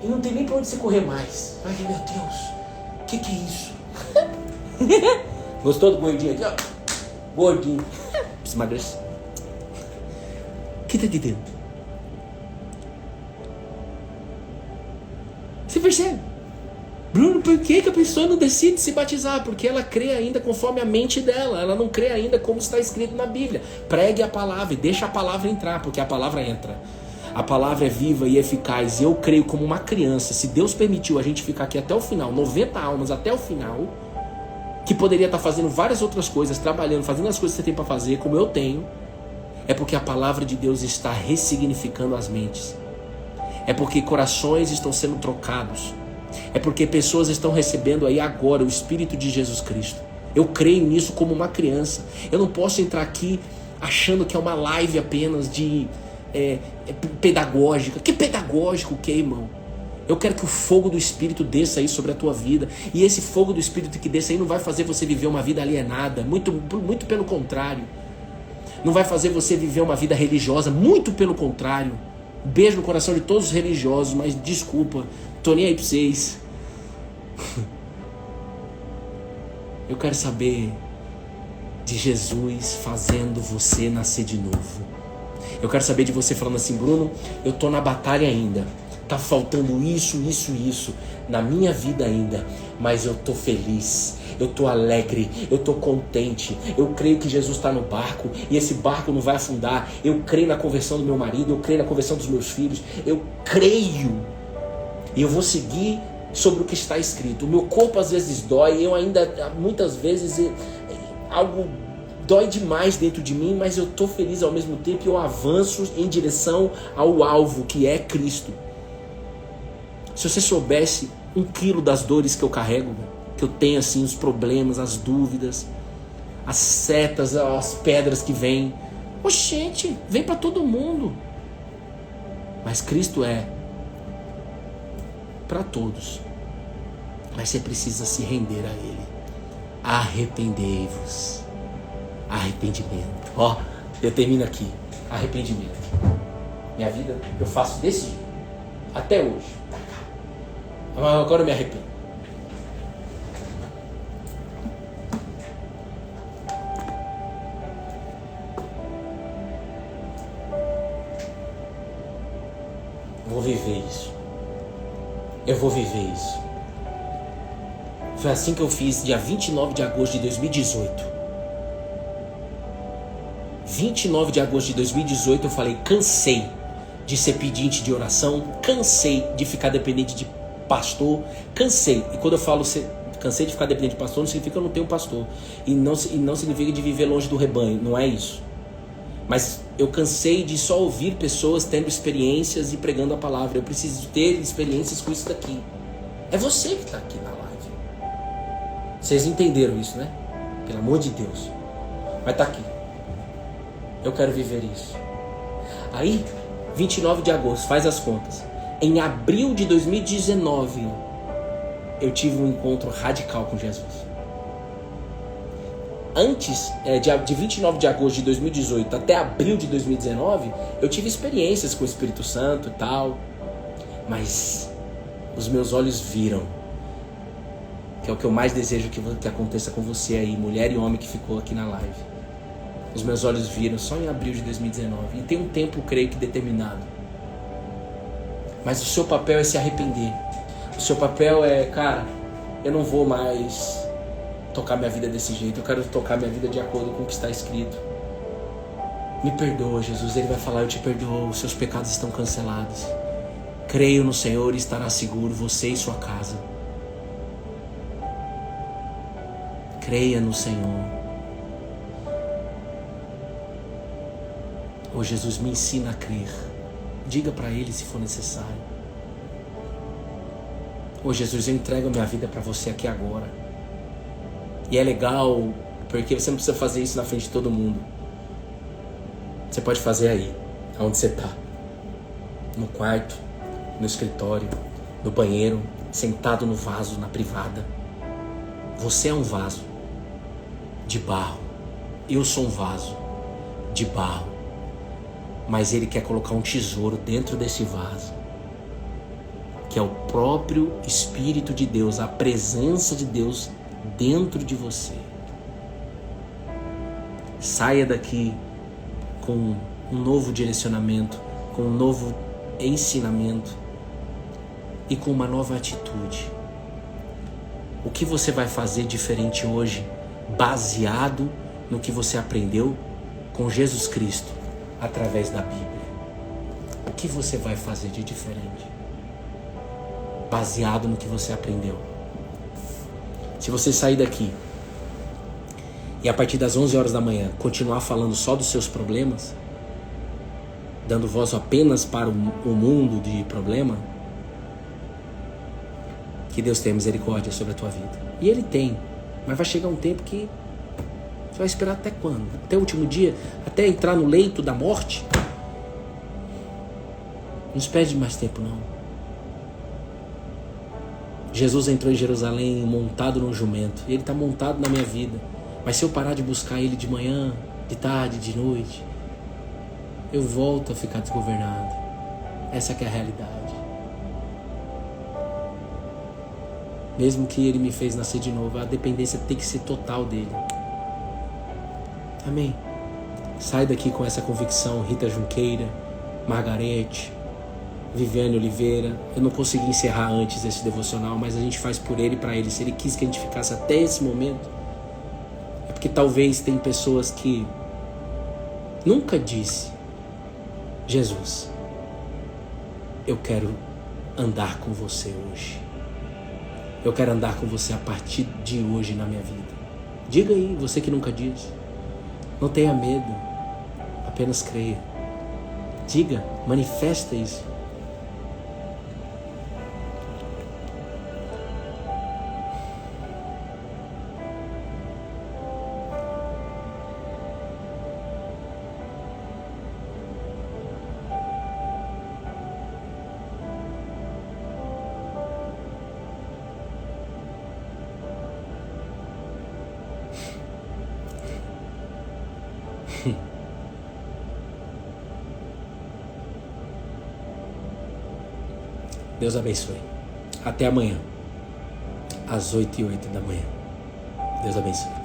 e não tem nem pra onde você correr mais. Ai, meu Deus, que é isso? Gostou do gordinho aqui, ó? Gordinho. Precisa emagrecer. O que tá aqui dentro? Você percebe? Bruno, por que a pessoa não decide se batizar? Porque ela crê ainda conforme a mente dela. Ela não crê ainda como está escrito na Bíblia. Pregue a palavra e deixa a palavra entrar, porque a palavra entra. A palavra é viva e eficaz. E eu creio como uma criança. Se Deus permitiu a gente ficar aqui até o final, 90 almas até o final, que poderia estar fazendo várias outras coisas, trabalhando, fazendo as coisas que você tem para fazer, como eu tenho, é porque a palavra de Deus está ressignificando as mentes. É porque corações estão sendo trocados. É porque pessoas estão recebendo aí agora o Espírito de Jesus Cristo. Eu creio nisso como uma criança. Eu não posso entrar aqui achando que é uma live apenas de pedagógica. Que pedagógico que é, irmão? Eu quero que o fogo do Espírito desça aí sobre a tua vida. E esse fogo do Espírito que desça aí não vai fazer você viver uma vida alienada. Muito pelo contrário. Não vai fazer você viver uma vida religiosa. Muito pelo contrário. Beijo no coração de todos os religiosos, mas desculpa, tô nem aí pra vocês. Eu quero saber de Jesus fazendo você nascer de novo. Eu quero saber de você falando assim: Bruno, eu tô na batalha ainda. Tá faltando isso na minha vida ainda, mas eu tô feliz, eu tô alegre, eu tô contente, eu creio que Jesus está no barco e esse barco não vai afundar. Eu creio na conversão do meu marido, eu creio na conversão dos meus filhos, eu creio e eu vou seguir sobre o que está escrito. O meu corpo às vezes dói, eu ainda, muitas vezes, algo dói demais dentro de mim, mas eu tô feliz ao mesmo tempo e eu avanço em direção ao alvo, que é Cristo. Se você soubesse 1 quilo das dores que eu carrego, que eu tenho assim, os problemas, as dúvidas, as setas, as pedras que vêm. Oxente, vem para todo mundo. Mas Cristo é para todos. Mas você precisa se render a Ele. Arrependei-vos. Arrependimento. Ó, eu termino aqui. Arrependimento. Minha vida eu faço desse jeito. Até hoje. Agora eu me arrependo. Vou viver isso. Eu vou viver isso. Foi assim que eu fiz dia 29 de agosto de 2018. 29 de agosto de 2018 eu falei: cansei de ser pedinte de oração, cansei de ficar dependente de pastor, cansei. E quando eu falo cansei de ficar dependente de pastor, não significa que eu não tenho pastor. E não significa de viver longe do rebanho, não é isso. Mas eu cansei de só ouvir pessoas tendo experiências e pregando a palavra. Eu preciso ter experiências com isso daqui. É você que está aqui na live. Vocês entenderam isso, né? Pelo amor de Deus. Mas tá aqui. Eu quero viver isso. Aí, 29 de agosto, faz as contas. Em abril de 2019, eu tive um encontro radical com Jesus. Antes, de 29 de agosto de 2018 até abril de 2019, eu tive experiências com o Espírito Santo e tal. Mas os meus olhos viram, que é o que eu mais desejo que aconteça com você aí, mulher e homem que ficou aqui na live. Os meus olhos viram só em abril de 2019. E tem um tempo, creio que determinado. Mas o seu papel é se arrepender. O seu papel é, cara, eu não vou mais tocar minha vida desse jeito. Eu quero tocar minha vida de acordo com o que está escrito. Me perdoa, Jesus. Ele vai falar: eu te perdoo, os seus pecados estão cancelados. Creio no Senhor e estará seguro, você e sua casa. Creia no Senhor. Oh, Jesus, me ensina a crer. Diga para Ele se for necessário. Oh, Jesus, eu entrego a minha vida para você aqui agora. E é legal, porque você não precisa fazer isso na frente de todo mundo. Você pode fazer aí, onde você está. No quarto, no escritório, no banheiro, sentado no vaso, na privada. Você é um vaso de barro. Eu sou um vaso de barro. Mas Ele quer colocar um tesouro dentro desse vaso, que é o próprio Espírito de Deus, a presença de Deus dentro de você. Saia daqui com um novo direcionamento, com um novo ensinamento e com uma nova atitude. O que você vai fazer diferente hoje, baseado no que você aprendeu com Jesus Cristo através da Bíblia? O que você vai fazer de diferente, baseado no que você aprendeu? Se você sair daqui e a partir das 11 horas da manhã continuar falando só dos seus problemas, dando voz apenas para o mundo de problema, que Deus tenha misericórdia sobre a tua vida. E Ele tem, mas vai chegar um tempo que você vai esperar até quando? Até o último dia? Até entrar no leito da morte? Não espere mais tempo, não. Jesus entrou em Jerusalém montado num jumento, e Ele está montado na minha vida. Mas se eu parar de buscar Ele de manhã, de tarde, de noite, eu volto a ficar desgovernado. Essa que é a realidade. Mesmo que Ele me fez nascer de novo, a dependência tem que ser total dEle. Amém? Sai daqui com essa convicção, Rita Junqueira, Margarete, Viviane Oliveira. Eu não consegui encerrar antes esse devocional, mas a gente faz por Ele e para Ele. Se Ele quis que a gente ficasse até esse momento, é porque talvez tem pessoas que nunca disse: Jesus, eu quero andar com você hoje. Eu quero andar com você a partir de hoje na minha vida. Diga aí, você que nunca disse. Não tenha medo, apenas creia. Diga, manifesta isso. Deus abençoe. Até amanhã, às 8h08 da manhã. Deus abençoe.